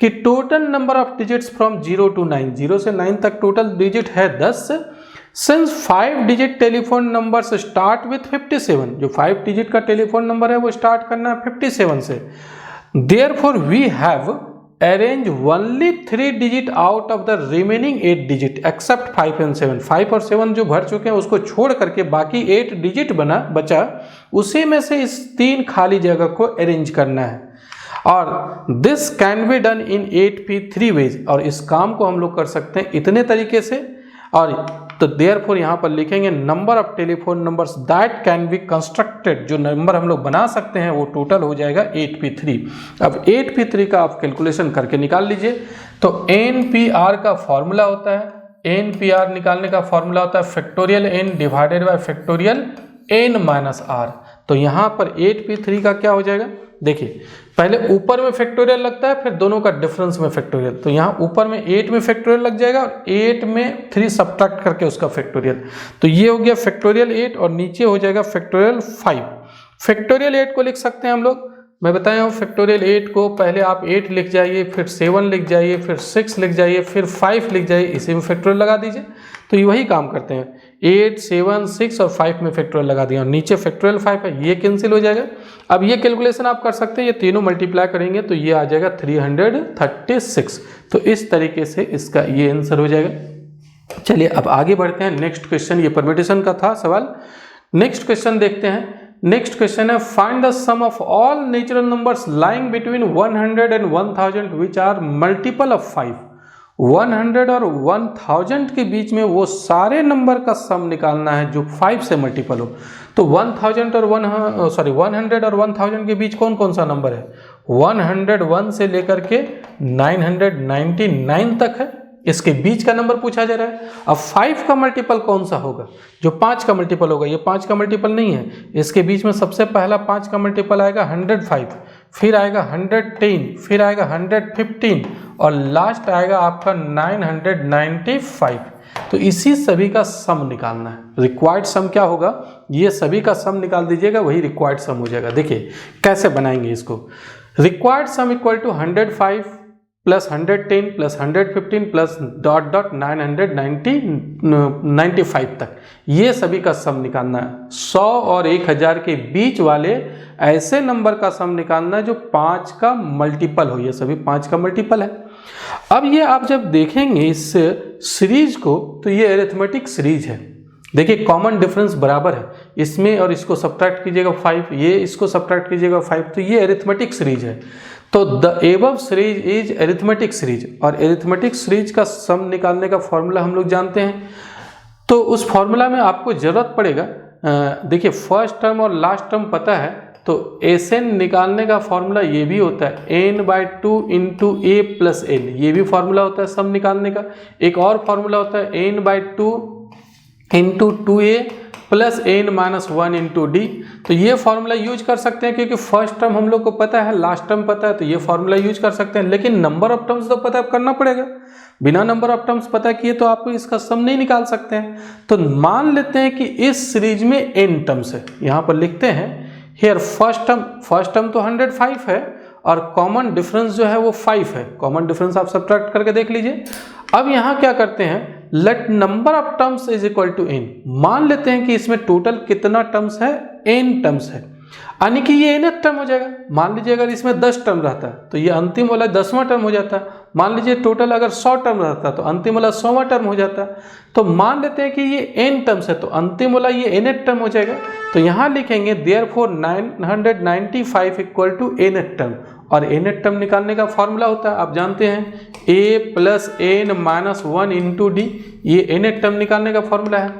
कि total number of digits from 0 to 9, 0 से 9 तक टोटल डिजिट है 10। Since 5 digit telephone number start with 57, जो 5 डिजिट का टेलीफोन नंबर है वो स्टार्ट करना है 57 से। Therefore we have arrange only 3 digit out of the remaining 8 digit except 5 and 7। 5 और 7 जो भर चुके हैं उसको छोड़ करके बाकी 8 डिजिट बचा, उसी में से इस 3 खाली जगह को अरेंज करना है। और this can be done in 8p3 ways, और इस काम को हम लोग कर सकते हैं इतने तरीके से। और तो देयरफॉर यहाँ पर लिखेंगे number of telephone numbers that can be constructed, जो नंबर हम लोग बना सकते हैं वो टोटल हो जाएगा 8p3। अब 8p3 का आप कैलकुलेशन करके निकाल लीजिए। तो NPR का फॉर्मूला होता है, NPR निकालने का फॉर्मूला होता है factorial n divided by factorial n minus r। तो यहाँ पर 8p3 का क्या हो जाएगा, देखिए पहले ऊपर में फैक्टोरियल लगता है, फिर दोनों का डिफरेंस में फैक्टोरियल। तो यहाँ ऊपर में 8 में फैक्टोरियल लग जाएगा और 8 में 3 सब्ट्रैक्ट करके उसका फैक्टोरियल। तो ये हो गया फैक्टोरियल 8 और नीचे हो जाएगा फैक्टोरियल 5। फैक्टोरियल 8 को लिख सकते हैं हम लोग, मैं बताया हूँ फैक्टोरियल 8 को पहले आप 8 लिख जाइए, फिर 7 लिख जाइए, फिर 6 लिख जाइए, फिर 5 लिख जाइए, इसी में फैक्टोरियल लगा दीजिए। तो ये वही काम करते हैं, 8, 7, 6 और 5 में फैक्टोरियल लगा दिया और नीचे फैक्टोरियल 5 है, ये कैंसिल हो जाएगा। अब ये कैलकुलेशन आप कर सकते हैं, ये तीनों मल्टीप्लाई करेंगे तो ये आ जाएगा 336। तो इस तरीके से इसका ये आंसर हो जाएगा। चलिए अब आगे बढ़ते हैं नेक्स्ट क्वेश्चन, ये परम्यूटेशन का था सवाल। नेक्स्ट क्वेश्चन देखते हैं। नेक्स्ट क्वेश्चन है find the sum of all natural numbers lying between 100 and 1000 which are multiple of 5। 100 और 1000 के बीच में वो सारे नंबर का सम निकालना है जो 5 से मल्टीपल हो। तो 100 और 1000 के बीच कौन कौन सा नंबर है, 101 से लेकर के 999 तक है, इसके बीच का नंबर पूछा जा रहा है। अब 5 का मल्टीपल कौन सा होगा, जो 5 का मल्टीपल होगा, ये 5 का मल्टीपल नहीं है। इसके बीच में सबसे पहला 5 का मल्टीपल आएगा 105, फिर आएगा 110, फिर आएगा 115 और लास्ट आएगा आपका 995। तो इसी सभी का सम निकालना है। रिक्वायर्ड सम क्या होगा, ये सभी का सम निकाल दीजिएगा, वही रिक्वायर्ड सम हो जाएगा। देखिए कैसे बनाएंगे इसको। Required sum equal to 105 plus 110 plus 115 plus dot dot 995 तक, ये सभी का सम निकालना है। 100 और 1000 के बीच वाले ऐसे नंबर का सम निकालना है जो 5 का मल्टीपल हो, ये सभी 5 का मल्टीपल है। अब ये आप जब देखेंगे इस सीरीज को तो ये अरिथमेटिक सीरीज है। देखिए कॉमन डिफरेंस बराबर है, इसमें और इसको सब्ट्रैक्ट कीजिएगा 5, ये इसको सब्ट्रैक्ट कीजिएगा 5, तो ये अरिथमेटिक सीरीज है। तो the above series is arithmetic series, और अरिथमेटिक सीरीज का सम निकालने का फॉर्मूला हम लोग जानते हैं। तो उस फॉर्मूला में आपको जरूरत पड़ेगा, देखिए फर्स्ट टर्म और लास्ट टर्म पता है, तो एस एन निकालने का फॉर्मूला ये भी होता है n/2 into A plus N, ये भी फॉर्मूला होता है सम निकालने का। एक और फॉर्मूला होता है n/2 into 2a plus n-1 into D. तो ये फॉर्मूला यूज कर सकते हैं क्योंकि फर्स्ट टर्म हम लोग को पता है, लास्ट टर्म पता है, तो ये फॉर्मूला यूज कर सकते हैं। लेकिन नंबर ऑफ टर्म्स तो पता करना पड़ेगा, बिना नंबर ऑफ टर्म्स पता किए तो आप इसका सम नहीं निकाल सकते हैं। तो मान लेते हैं कि इस सीरीज में n टर्म्स है, यहाँ पर लिखते हैं हियर फर्स्ट टर्म तो 105 है और कॉमन डिफरेंस जो है वो 5 है। कॉमन डिफरेंस आप सब्ट्रैक्ट करके देख लीजिए। अब यहाँ क्या करते हैं, let number of terms is equal to n। मान लेते हैं कि इसमें टोटल कितना टर्म्स है, n टर्म्स है, यानी कि ये nth टर्म हो जाएगा। मान लीजिए अगर इसमें 10 टर्म रहता है तो ये अंतिम वाला 10वां टर्म हो जाता है। मान लीजिए टोटल अगर 100 टर्म रहता है तो अंतिम वाला 100वां टर्म हो जाता है। तो मान लेते हैं कि ये n टर्म्स है तो अंतिम वाला ये nth टर्म हो जाएगा। तो यहाँ लिखेंगे therefore 995 equal to nth term, और nth टर्म निकालने का फॉर्मूला होता है आप जानते हैं a plus n-1 into D, ये nth टर्म निकालने का फॉर्मूला है।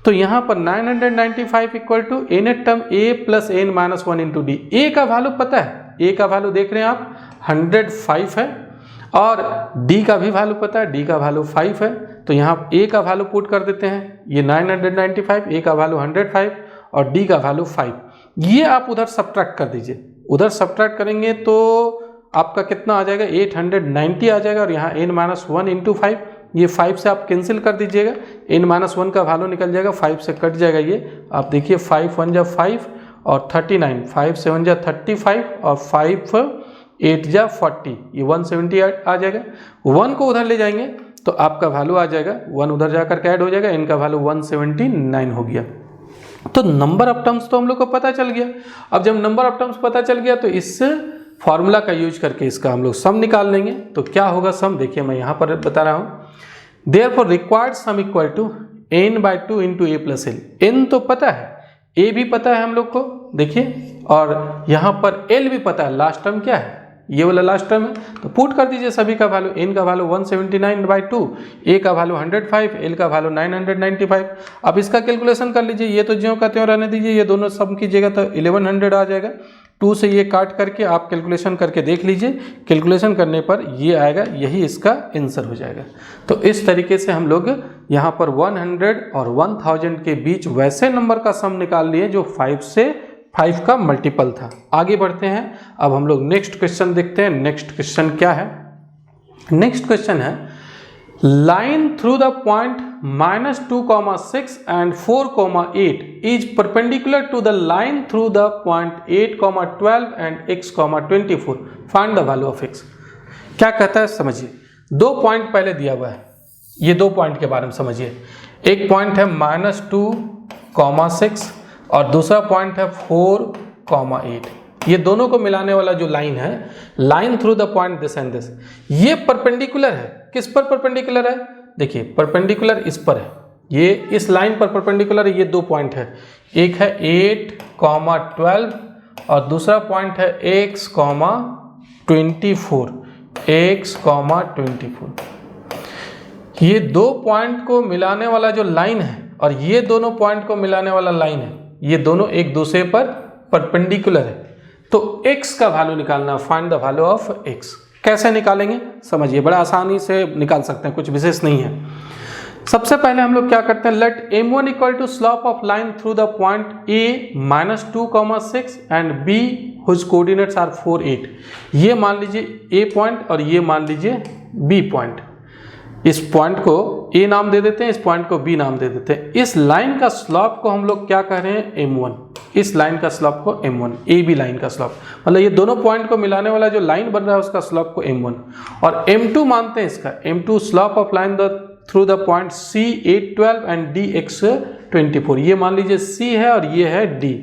तो यहाँ पर 995 equal to nth term a plus n-1 into D. a का वैल्यू पता है, a का वैल्यू देख रहे हैं आप 105 है, और d का भी वैल्यू पता है, d का वैल्यू 5 है। तो यहाँ a का वैल्यू पुट कर देते हैं, ये 995, a का वैल्यू 105 और d का वैल्यू 5। ये आप उधर सब्ट्रैक्ट कर दीजिए, उधर सब्ट्रैक्ट करेंगे तो आपका कितना आ जाएगा, 890 आ जाएगा। और यहाँ n-1 इंटू 5, ये 5 से आप कैंसिल कर दीजिएगा, n-1 का वैल्यू निकल जाएगा, 5 से कट जाएगा। ये आप देखिए 5 1 जा 5 और 39, 5 7 जा 35 और 5 8 जा 40, ये 178 आ जाएगा। 1 को उधर ले जाएंगे तो आपका वैल्यू आ जाएगा, 1 उधर जाकर के ऐड हो जाएगा, इनका वैल्यू 179 हो गया। तो नंबर ऑफ टर्म्स तो हम लोग को पता चल गया। अब जब नंबर ऑफ टर्म्स पता चल गया तो इस फॉर्मूला का यूज करके इसका हम लोग सम निकाल लेंगे। तो क्या होगा सम, देखिए मैं यहाँ पर बता रहा हूँ। Therefore required sum equal to n/2 into A plus L. n तो पता है, a भी पता है हम लोग को, देखिए, और यहाँ पर l भी पता है, लास्ट टर्म क्या है ये वाला लास्ट टर्म है, तो पुट कर दीजिए सभी का वैल्यू। n का वैल्यू 179/2, a का वैल्यू 105, l का वैल्यू 995। अब इसका कैलकुलेशन कर लीजिए, ये तो ज्यों का त्यों रहने दीजिए, ये दोनों सम कीजिएगा तो 1100 आ जाएगा। 2 से ये काट करके आप कैलकुलेशन करके देख लीजिए, कैलकुलेशन करने पर ये आएगा, यही इसका आंसर हो जाएगा। तो इस तरीके से हम लोग यहाँ पर 100 और 1000 के बीच वैसे नंबर का सम निकाल लिए जो 5 का मल्टीपल था। आगे बढ़ते हैं, अब हम लोग नेक्स्ट क्वेश्चन देखते हैं। नेक्स्ट क्वेश्चन क्या है? नेक्स्ट क्वेश्चन है line through the point -2,6 and 4,8 is perpendicular to the line through the point 8,12 and x,24 find the value of x। क्या कहता है समझिए, 2 पॉइंट पहले दिया हुआ है, ये 2 पॉइंट के बारे में समझिए। एक पॉइंट है -2,6 और दूसरा पॉइंट है 4,8। ये दोनों को मिलाने वाला जो लाइन है, line through the point this and this, ये परपेंडिकुलर है। किस पर परपेंडिकुलर है? देखिए परपेंडिकुलर इस पर है, ये इस लाइन पर परपेंडिकुलर है। ये 2 पॉइंट है, एक है 8,12 और दूसरा पॉइंट है x,24। ये 2 पॉइंट को मिलाने वाला जो लाइन है और ये दोनों पॉइंट को मिलाने वाला लाइन है, ये दोनों एक दूसरे पर परपेंडिकुलर है। तो x का वैल्यू निकालना, find the value of x। कैसे निकालेंगे समझिए, बड़ा आसानी से निकाल सकते हैं, कुछ विशेष नहीं है। सबसे पहले हम लोग क्या करते हैं, let m1 equal to slope of line through the point a -2,6 and b whose coordinates are 4, 8। ये मान लीजिए a पॉइंट और ये मान लीजिए b पॉइंट। इस पॉइंट को a नाम दे देते हैं, इस पॉइंट को b नाम दे देते हैं। इस लाइन का स्लोप को हम लोग क्या कह रहे हैं, m1। इस लाइन का स्लोप को m1, ए बी लाइन का स्लोप, मतलब ये दोनों पॉइंट को मिलाने वाला जो लाइन बन रहा है उसका स्लोप को m1 और m2 मानते हैं इसका। m2 slope of line through the point c 8,12 and d x,24। ये मान लीजिए c है और ये है d,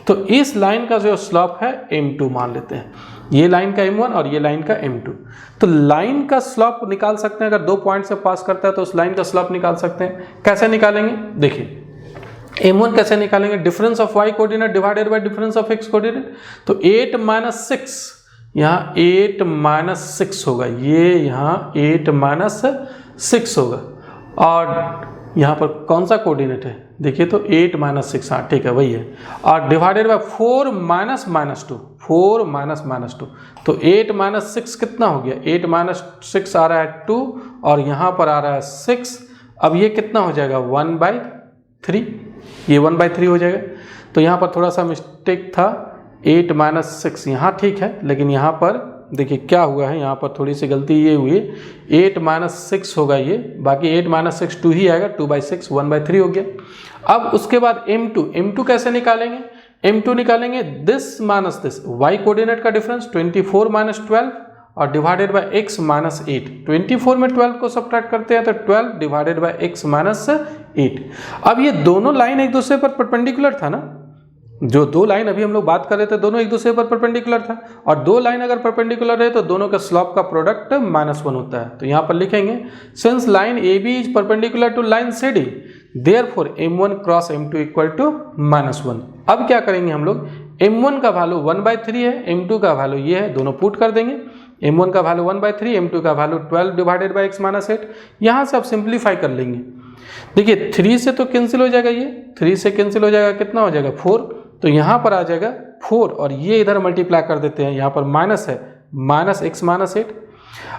तो इस लाइन का जो स्लोप है m2 मान लेते हैं। ये लाइन का m1 और ये लाइन का m2। तो लाइन का स्लोप निकाल सकते हैं, अगर 2 पॉइंट से पास करता है तो उस लाइन का स्लोप निकाल सकते हैं। कैसे निकालेंगे देखिए, m1 कैसे निकालेंगे, difference of y coordinate divided by difference of x coordinate. तो 8 - 6, यहाँ 8 - 6 होगा, ये यहाँ 8 - 6 होगा और यहाँ पर कौन सा कोऑर्डिनेट है देखिए, तो 8 - 6, हाँ ठीक है वही है, और डिवाइडेड बाय 4 - -2, 4 - -2, तो 8 - 6 कितना हो गया, 8 - 6 आ रहा है 2 और यहाँ पर आ रहा है 6। अब ये कितना हो जाएगा 1/3, ये 1/3 हो जाएगा। तो यहाँ पर थोड़ा सा मिस्टेक था, 8 - 6 यहाँ ठीक है, लेकिन यहाँ पर देखिए क्या हुआ है, यहाँ पर थोड़ी सी गलती ये हुई, 8 - 6 होगा ये, बाकी 8 - 6 2 ही आएगा, 2/6 1/3 हो गया। अब उसके बाद m2 कैसे निकालेंगे, m2 निकालेंगे this minus this, y coordinate का डिफरेंस 24 - 12 और डिवाइडेड बाय x - 8। 24 में 12 को सब्ट्रैक्ट करते हैं तो 12 डिवाइडेड बाय x - 8। अब ये दोनों लाइन एक दूसरे पर परपेंडिकुलर था ना, जो 2 लाइन अभी हम लोग बात कर रहे थे दोनों एक दूसरे पर परपेंडिकुलर था, और 2 लाइन अगर परपेंडिकुलर है तो दोनों का स्लोप का प्रोडक्ट -1 होता है। तो यहाँ पर लिखेंगे since line AB is perpendicular to line CD therefore m1 cross m2 equal to -1। अब क्या करेंगे हम लोग, m1 का वैल्यू 1/3 है, m2 का वैल्यू ये है, दोनों पुट कर देंगे। m1 का वैल्यू 1/3, m2 का वैल्यू 12 डिवाइडेड बाय x - 8। यहाँ से आप सिंप्लीफाई कर लेंगे, देखिए 3 से तो कैंसिल हो जाएगा, ये 3 से कैंसिल हो जाएगा, कितना हो जाएगा 4, तो यहाँ पर आ जाएगा 4 और ये इधर मल्टीप्लाई कर देते हैं, यहाँ पर माइनस है, -x - 8।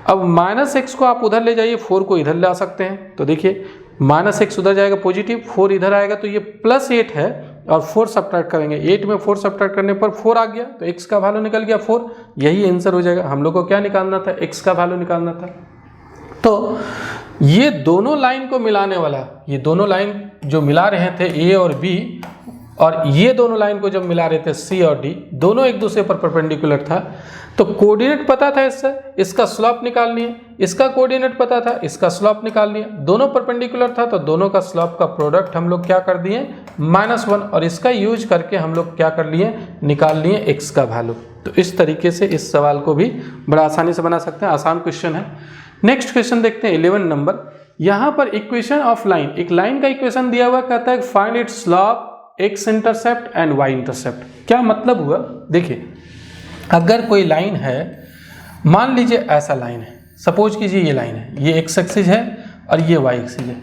अब -x को आप उधर ले जाइए, 4 को इधर ला सकते हैं, तो देखिए -x उधर जाएगा पॉजिटिव, 4 इधर आएगा, तो ये +8 है और 4 सब्ट्रैक्ट करेंगे, 8 में 4 सब्ट्रैक्ट करने पर 4 आ गया, तो x का वैल्यू निकल गया 4, यही आंसर हो जाएगा। हम लोग को क्या निकालना था, x का वैल्यू निकालना था। तो ये दोनों लाइन को मिलाने वाला, ये दोनों लाइन जो मिला रहे थे a और b, और ये दोनों लाइन को जब मिला रहे थे c और d, दोनों एक दूसरे पर परपेंडिकुलर था, तो कोऑर्डिनेट पता था इससे, इसका स्लोप निकाल लिए, इसका कोऑर्डिनेट पता था, इसका स्लोप निकाल लिए, दोनों परपेंडिकुलर था तो दोनों का स्लोप का प्रोडक्ट हम लोग क्या कर दिए -1, और इसका यूज करके हम लोग क्या कर लिए, निकाल लिए x का वैल्यू। तो इस तरीके से इस सवाल को भी बड़ा आसानी से बना सकते हैं, आसान क्वेश्चन है। नेक्स्ट क्वेश्चन देखते हैं 11 नंबर। यहाँ पर इक्वेशन ऑफ लाइन, एक लाइन का इक्वेशन दिया हुआ, कहता है find its slope, x intercept and y intercept. क्या मतलब हुआ, देखिए अगर कोई लाइन है मान लीजिए ऐसा लाइन है, सपोज कीजिए ये लाइन है, ये एक्स एक्सिस है और ये वाई एक्सिस है,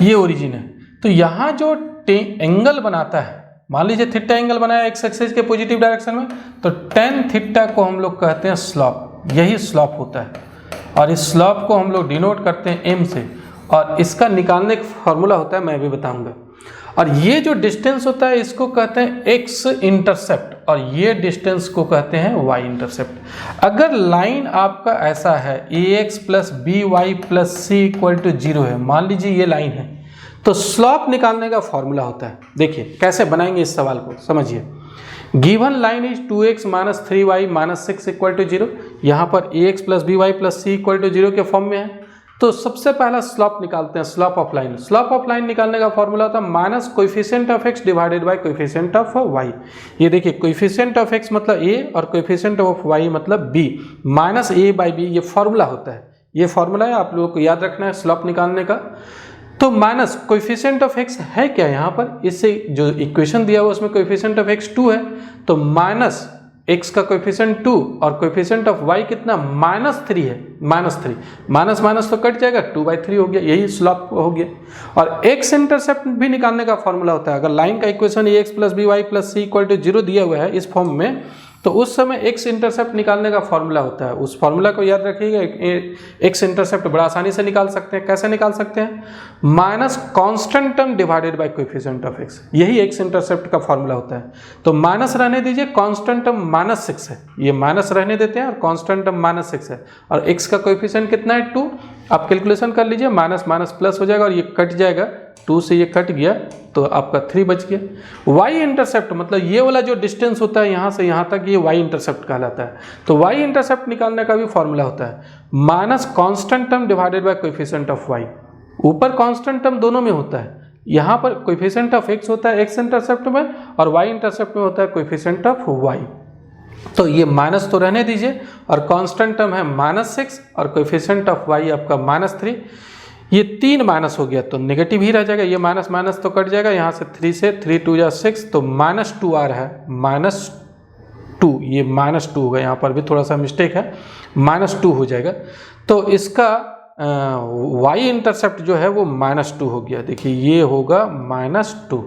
ये ओरिजिन है। तो यहाँ जो एंगल बनाता है, मान लीजिए थीटा एंगल बनाया एक्स एक्सिस के पॉजिटिव डायरेक्शन में, तो टेन थीटा को हम लोग कहते हैं स्लॉप, यही स्लॉप होता है। और इस स्लॉप को हम लोग डिनोट करते हैं एम से, और इसका निकालने का फॉर्मूला होता है, मैं भी बताऊंगा। और ये जो डिस्टेंस होता है इसको कहते हैं एक्स इंटरसेप्ट, और ये डिस्टेंस को कहते हैं वाई इंटरसेप्ट। अगर लाइन आपका ऐसा है a x plus B Y plus C equal to 0 है, मान लीजिए ये लाइन है, तो स्लॉप निकालने का फॉर्मूला होता है। देखिए कैसे बनाएंगे इस सवाल को, समझिए। Given line is 2x minus 3y minus 6 equal to 0। यहाँ पर ax plus B Y plus C equal to 0 के फॉर्म में है। तो सबसे पहला स्लॉप निकालते हैं, slope of line. Slope of line निकालने का फॉर्मूला होता है minus coefficient of x divided by coefficient of y। ये देखिए कोएफिशिएंट ऑफ x मतलब a और कोएफिशिएंट ऑफ y मतलब b, minus a by b, ये फॉर्मूला होता है। ये फॉर्मूला है, आप लोगों को याद रखना है स्लॉप निकालने का। तो माइनस कोएफिशिएंट ऑफ x है क्या यहाँ पर, इससे जो इक्वेशन दिया हुआ उसमें कोएफिशिएंट ऑफ x 2 है, तो माइनस x का कोएफिशिएंट 2 और कोएफिशिएंट ऑफ y कितना -3 है, -3, माइनस माइनस तो कट जाएगा, 2/3 हो गया, यही स्लॉप हो गया। और x इंटरसेप्ट भी निकालने का फॉर्मूला होता है। अगर लाइन का equation ax plus B Y plus C equal to 0 दिया हुआ है इस फॉर्म में, तो उस समय x इंटरसेप्ट निकालने का फॉर्मूला होता है। उस फॉर्मूला को याद रखिएगा, x इंटरसेप्ट बड़ा आसानी से निकाल सकते हैं। कैसे निकाल सकते हैं, minus constant term divided by coefficient of x, यही x इंटरसेप्ट का फॉर्मूला होता है। तो माइनस रहने दीजिए, कांस्टेंट टर्म -6 है, ये माइनस रहने देते हैं, और कांस्टेंट टर्म -6 है, और x का कोएफिशिएंट कितना है 2। आप कैलकुलेशन कर लीजिए, माइनस माइनस प्लस हो जाएगा और ये कट जाएगा, 2 से ये कट गया तो आपका 3 बच गया। y इंटरसेप्ट मतलब ये वाला जो डिस्टेंस होता है यहाँ से यहाँ तक, ये y इंटरसेप्ट कहलाता है। तो y इंटरसेप्ट निकालने का भी फॉर्मूला होता है minus constant term divided by coefficient of y। ऊपर कांस्टेंट टर्म दोनों में होता है, यहाँ पर कोएफिशिएंट ऑफ x होता है x इंटरसेप्ट में, और y इंटरसेप्ट में होता है कोएफिशिएंट ऑफ y। तो ये माइनस तो रहने दीजिए, और कांस्टेंट टर्म है -6 और कोएफिशिएंट ऑफ y आपका -3। ये 3 माइनस हो गया तो नेगेटिव ही रह जाएगा, ये माइनस माइनस तो कट जाएगा, यहाँ से 3 से 3 2 6, तो -2 आ रहा है, -2, ये -2 होगा, यहाँ पर भी थोड़ा सा मिस्टेक है, -2 हो जाएगा। तो इसका y इंटरसेप्ट जो है वो -2 हो गया। देखिए ये होगा -2,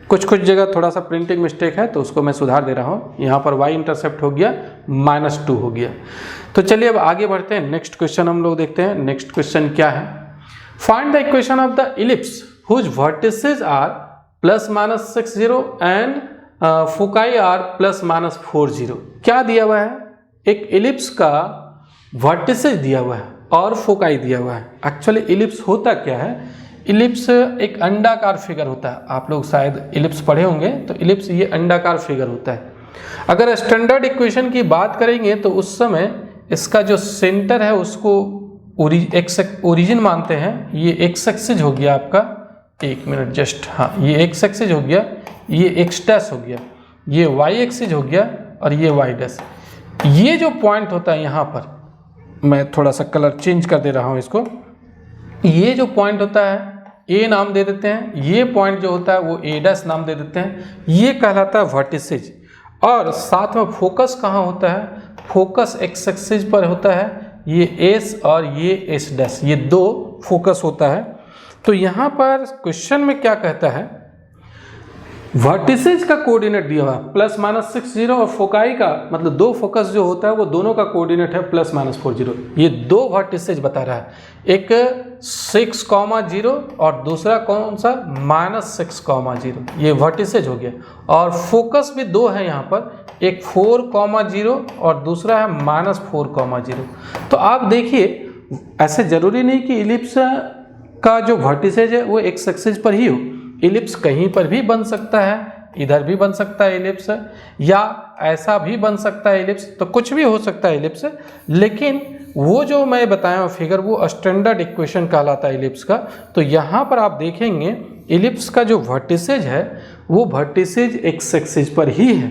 कुछ जगह थोड़ा सा प्रिंटिंग मिस्टेक है तो उसको मैं सुधार दे रहा हूँ। यहाँ पर y इंटरसेप्ट हो गया -2 हो गया। तो चलिए अब आगे बढ़ते हैं, नेक्स्ट क्वेश्चन हम लोग देखते हैं। नेक्स्ट क्वेश्चन क्या है, find the equation of the ellipse whose vertices are +-60 and foci are +-40। क्या दिया हुआ है, एक इलिप्स का वर्टिसेस दिया हुआ है और फोकाई दिया हुआ है। एक्चुअली इलिप्स होता क्या है, इलिप्स एक अंडाकार फिगर होता है, आप लोग शायद इलिप्स पढ़े होंगे, तो इलिप्स ये अंडाकार फिगर होता है। अगर स्टैंडर्ड इक्वेशन की बात करेंगे तो उस समय इसका जो सेंटर है उसको ओरिजिन मानते हैं। ये एक्स एक्सिस हो गया आपका, 1 मिनट जस्ट, हाँ ये एक्स एक्सिस हो गया, ये एक्स डैश हो गया, ये वाई एक्सिस हो गया, और ये वाई डैश। ये जो पॉइंट होता है यहाँ पर, मैं थोड़ा सा कलर चेंज कर दे रहा हूँ इसको, ये जो पॉइंट होता है ए नाम दे देते हैं, ये पॉइंट जो होता है वो ए डैश नाम दे देते हैं, ये कहलाता है वर्टिसेज। और साथ में फोकस कहाँ होता है, फोकस एक्स एक्सिस पर होता है, ये एस और ये एस डैश, ये 2 फोकस होता है। तो यहाँ पर क्वेश्चन में क्या कहता है, वर्टिसेज का कोऑर्डिनेट दिया हुआ +-60 और फोकाई का मतलब 2 फोकस जो होता है वो दोनों का कोऑर्डिनेट है +-40। ये 2 वर्टिसेज बता रहा है, एक 6,0 और दूसरा कौन सा -6,0, ये वर्टिसेज हो गया। और फोकस भी 2 है यहाँ पर, एक 4,0 और दूसरा है -4,0। तो आप देखिए, ऐसे जरूरी नहीं कि इलिप्स का जो वर्टिसेज है वो एक्स एक्सिस पर ही हो, इलिप्स कहीं पर भी बन सकता है, इधर भी बन सकता है इलिप्स, या ऐसा भी बन सकता है इलिप्स, तो कुछ भी हो सकता है इलिप्स। लेकिन वो जो मैं बताया हूँ फिगर, वो स्टैंडर्ड इक्वेशन कहलाता है इलिप्स का। तो यहाँ पर आप देखेंगे इलिप्स का जो वर्टिसेज है वो वर्टिसेज एक्स एक्सिस पर ही है,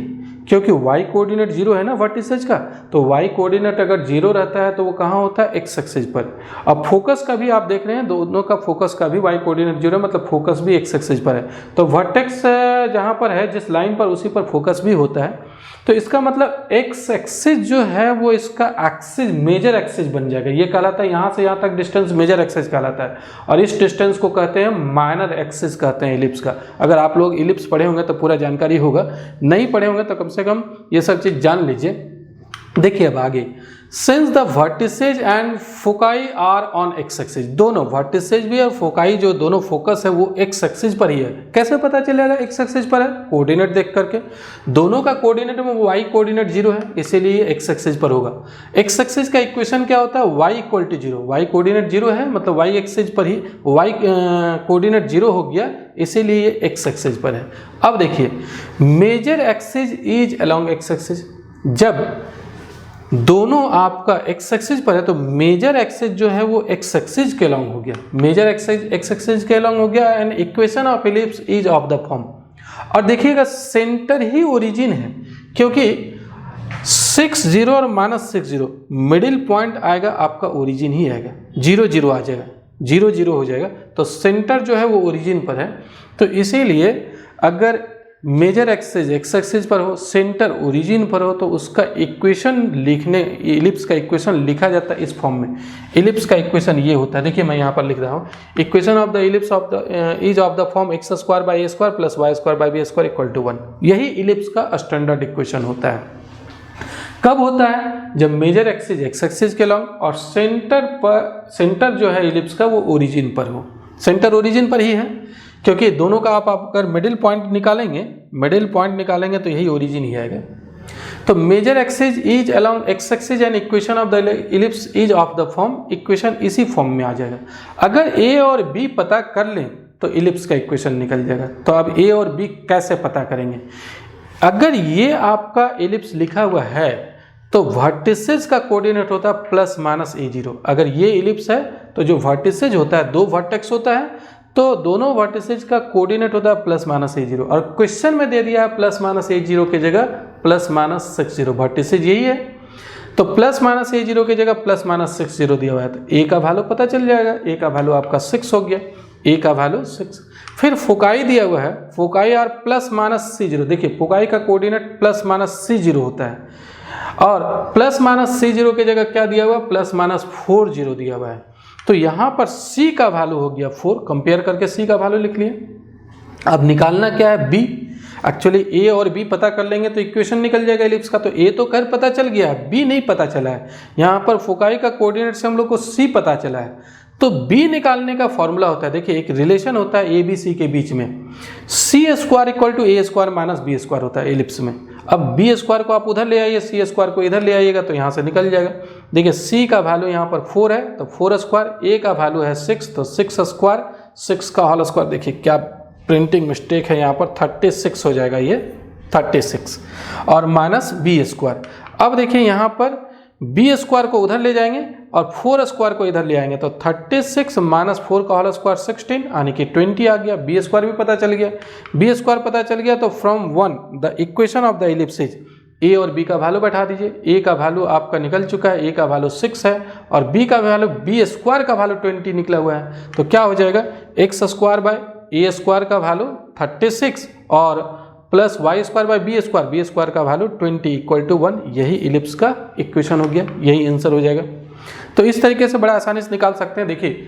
क्योंकि y कोऑर्डिनेट 0 है ना वर्टिसेज का, तो y कोऑर्डिनेट अगर 0 रहता है तो वो कहाँ होता है, एक्स एक्सिस पर। अब फोकस का भी आप देख रहे हैं, दोनों का फोकस का भी y कोऑर्डिनेट 0 है, मतलब फोकस भी एक्स एक्सिस पर है। तो वर्टेक्स जहाँ पर है, जिस लाइन पर, उसी पर फोकस भी होता है। तो इसका मतलब एक्स एक्सिस जो है वो इसका एक्सिस, मेजर एक्सिस बन जाएगा। ये कहलाता है, यहाँ से यहाँ तक डिस्टेंस मेजर एक्सिस कहलाता है, और इस डिस्टेंस को कहते हैं माइनर एक्सिस कहते हैं इलिप्स का। अगर आप लोग इलिप्स पढ़े होंगे तो पूरा जानकारी होगा, नहीं पढ़े होंगे तो कम से कम ये सब चीज़ जान लीजिए। देखिए अब आगे, since the vertices and foci are on X axis, दोनों वर्टिसेज भी और फोकाई जो दोनों फोकस है वो एक्स एक्सिस पर ही है। कैसे पता चलेगा एक्स एक्सिस पर है? कोऑर्डिनेट देख करके। दोनों का कोऑर्डिनेट में वाई कोऑर्डिनेट 0 है, इसीलिए एक्स एक्सिस पर होगा। एक्स एक्सिस का इक्वेशन क्या होता है? Y equal to 0। Y coordinate 0 है, मतलब वाई एक्सिस पर ही वाई कोऑर्डिनेट 0 हो गया, इसीलिए एक्स एक्सिस पर है। अब देखिए, major axis is along X axis. जब दोनों आपका एक्स एक्सिस पर है तो मेजर एक्सिस जो है वो एक्स एक्सिस के अलोंग हो गया, मेजर एक्सिस एक्स एक्सिस के अलोंग हो गया, and equation of ellipse is of the form. और देखिएगा सेंटर ही ओरिजिन है, क्योंकि 6 0 और -6 0 मिडिल पॉइंट आएगा आपका, ओरिजिन ही आएगा, 0 0 आ जाएगा, 0 0 हो जाएगा, तो सेंटर जो है वो ओरिजिन पर है। तो इसीलिए अगर मेजर एक्सिस एक्स एक्सिस पर हो, सेंटर ओरिजिन पर हो, तो उसका इक्वेशन लिखने, इलिप्स का इक्वेशन लिखा जाता है इस फॉर्म में। इलिप्स का इक्वेशन ये होता है, देखिए मैं यहाँ पर लिख रहा हूँ, equation of the ellipse of the is of the form x² / a² + y² / b² = 1। यही इलिप्स का स्टैंडर्ड इक्वेशन होता है। कब होता है? जब मेजर एक्सिस एक्स एक्सिस के लॉन्ग और सेंटर जो है इलिप्स का वो ओरिजिन पर हो। सेंटर ओरिजिन पर ही है, क्योंकि दोनों का आप अगर मिडिल पॉइंट निकालेंगे तो यही ओरिजिन ही आएगा। तो major axis is along X axis and equation of the ellipse is of the form, equation इसी फॉर्म में आ जाएगा। अगर ए और बी पता कर लें तो इलिप्स का इक्वेशन निकल जाएगा। तो अब ए और बी कैसे पता करेंगे? अगर ये आपका इलिप्स लिखा हुआ है तो वर्टिसेज का कोऑर्डिनेट होता है +-a0। अगर ये इलिप्स है तो जो वर्टिसेज होता है, 2 वर्टेक्स होता है, तो दोनों वर्टिसेज का कोऑर्डिनेट होता है +-a0, और क्वेश्चन में दे दिया है +-a0 की जगह +-60। वर्टिसेज यही है, तो +-a0 की जगह +-60 दिया हुआ है, तो a का वैल्यू पता चल जाएगा। a का वैल्यू आपका 6 हो गया, a का वैल्यू 6। फिर फोकाई दिया हुआ है, फोकाई आर +-c0। देखिए फोकाई का कोऑर्डिनेट +-c0 होता है, और +-c0 की जगह क्या दिया हुआ है? +-40 दिया हुआ है। तो यहाँ पर c का वैल्यू हो गया 4, कंपेयर करके c का वैल्यू लिख लिए। अब निकालना क्या है? b। एक्चुअली a और b पता कर लेंगे तो इक्वेशन निकल जाएगा इलिप्स का। तो a तो खैर पता चल गया, b नहीं पता चला है। यहाँ पर फोकाई का कोऑर्डिनेट से हम लोग को c पता चला है, तो b निकालने का फॉर्मूला होता है, देखिए एक रिलेशन होता है a b c के बीच में, c² = a² - b² होता है इलिप्स में। अब b² को आप उधर ले आइए, c² को इधर ले आइएगा, तो यहाँ से निकल जाएगा। देखिए c का वैल्यू यहाँ पर 4 है, तो 4², a का वैल्यू है 6, तो 6², 6 का होल स्क्वायर। देखिए क्या प्रिंटिंग मिस्टेक है, यहाँ पर 36 हो जाएगा, ये 36 और -b²। अब देखिए यहाँ पर b² को उधर ले जाएंगे और 4² को इधर ले आएंगे, तो 36 - 4 का होल स्क्वायर 16, यानी कि 20 आ गया। b² भी पता चल गया, b² पता चल गया, तो from 1 the equation of the ellipse is, a और b का वैल्यू बैठा दीजिए। a का वैल्यू आपका निकल चुका है, a का वैल्यू 6 है, और b का वैल्यू, b² का वैल्यू 20 निकला हुआ है, तो क्या हो जाएगा? x² / a² का वैल्यू 36 और +y² / b² का वैल्यू 20 = 1। यही इलिप्स का इक्वेशन हो गया, यही आंसर हो जाएगा। तो इस तरीके से बड़ा आसानी से निकाल सकते हैं। देखिए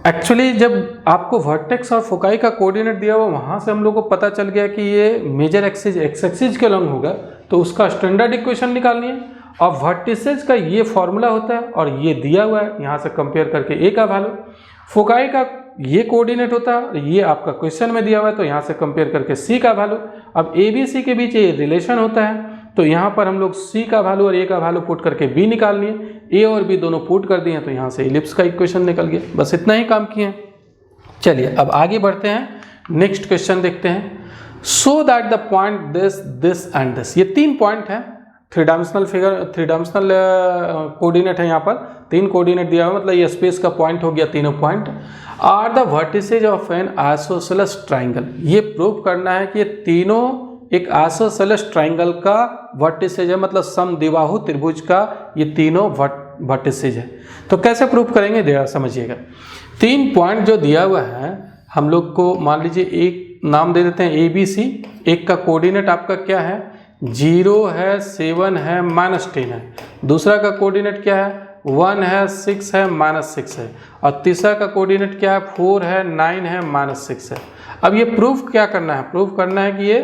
एक्चुअली जब आपको वर्टेक्स और फोकाई का कोऑर्डिनेट दिया हुआ, वहाँ से हम लोग को पता चल गया कि ये मेजर एक्सिस एक्स एक्सिस के लॉन्ग होगा, तो उसका स्टैंडर्ड इक्वेशन निकालनी है। और वर्टिसेज का ये फॉर्मूला होता है, और ये दिया हुआ है, यहाँ से कंपेयर करके a का वैल्यू, फोकाई का ये कोऑर्डिनेट होता है, ये आपका क्वेश्चन में दिया हुआ है, तो यहाँ से कंपेयर करके c का वैल्यू। अब a b c के बीच ये रिलेशन होता है, तो यहाँ पर हम लोग c का वैल्यू और a का वैल्यू पुट करके b निकाल लिए, a और b दोनों पुट कर दिए, तो यहाँ से इलिप्स का इक्वेशन निकल गया। बस इतना ही काम किए हैं। चलिए अब आगे बढ़ते हैं, नेक्स्ट क्वेश्चन देखते हैं। So that the point this this and this, ये 3 पॉइंट है, 3 डायमेंशनल फिगर, 3 डायमेंशनल कोऑर्डिनेट है। यहाँ पर 3 कोऑर्डिनेट दिया हुआ, मतलब ये स्पेस का पॉइंट हो गया, तीनों point are the vertices of an isosceles triangle. ये प्रूव करना है कि ये तीनों एक आइसोसेलेस ट्राइंगल का वर्टिसेज है, मतलब समद्विबाहु त्रिभुज का ये तीनों वर्टिसेज है। तो कैसे प्रूव करेंगे जरा समझिएगा। 3 पॉइंट जो दिया हुआ है हम लोग को, मान लीजिए एक नाम दे देते हैं ABC। एक का कोऑर्डिनेट आपका क्या है, 0 है, 7 है, -10 है। दूसरा का कोऑर्डिनेट क्या है, 1 है, 6 है, -6 है। और तीसरा का कोऑर्डिनेट क्या है, 4 है, 9 है, -6 है। अब ये प्रूफ क्या करना है, प्रूफ करना है कि ये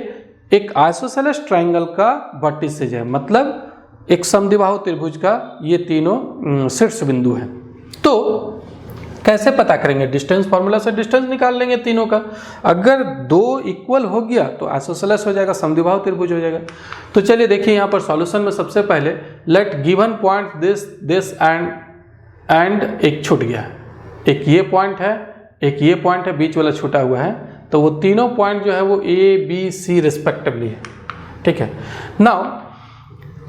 एक आइसोसेलेस ट्रायंगल का वर्टिसेज है, मतलब एक समद्विबाहु त्रिभुज का ये तीनों शीर्ष बिंदु है। तो कैसे पता करेंगे, डिस्टेंस फार्मूला से डिस्टेंस निकाल लेंगे तीनों का। अगर 2 इक्वल हो गया तो आइसोसेलेस हो जाएगा, समद्विबाहु त्रिभुज हो जाएगा। तो चलिए देखिए यहाँ पर सॉल्यूशन में सबसे पहले let given point this and एक छूट गया, एक ये पॉइंट है, एक ये पॉइंट है, बीच वाला छूटा हुआ है। तो वो तीनों पॉइंट जो है वो ABC रिस्पेक्टिवली है, ठीक है। नाउ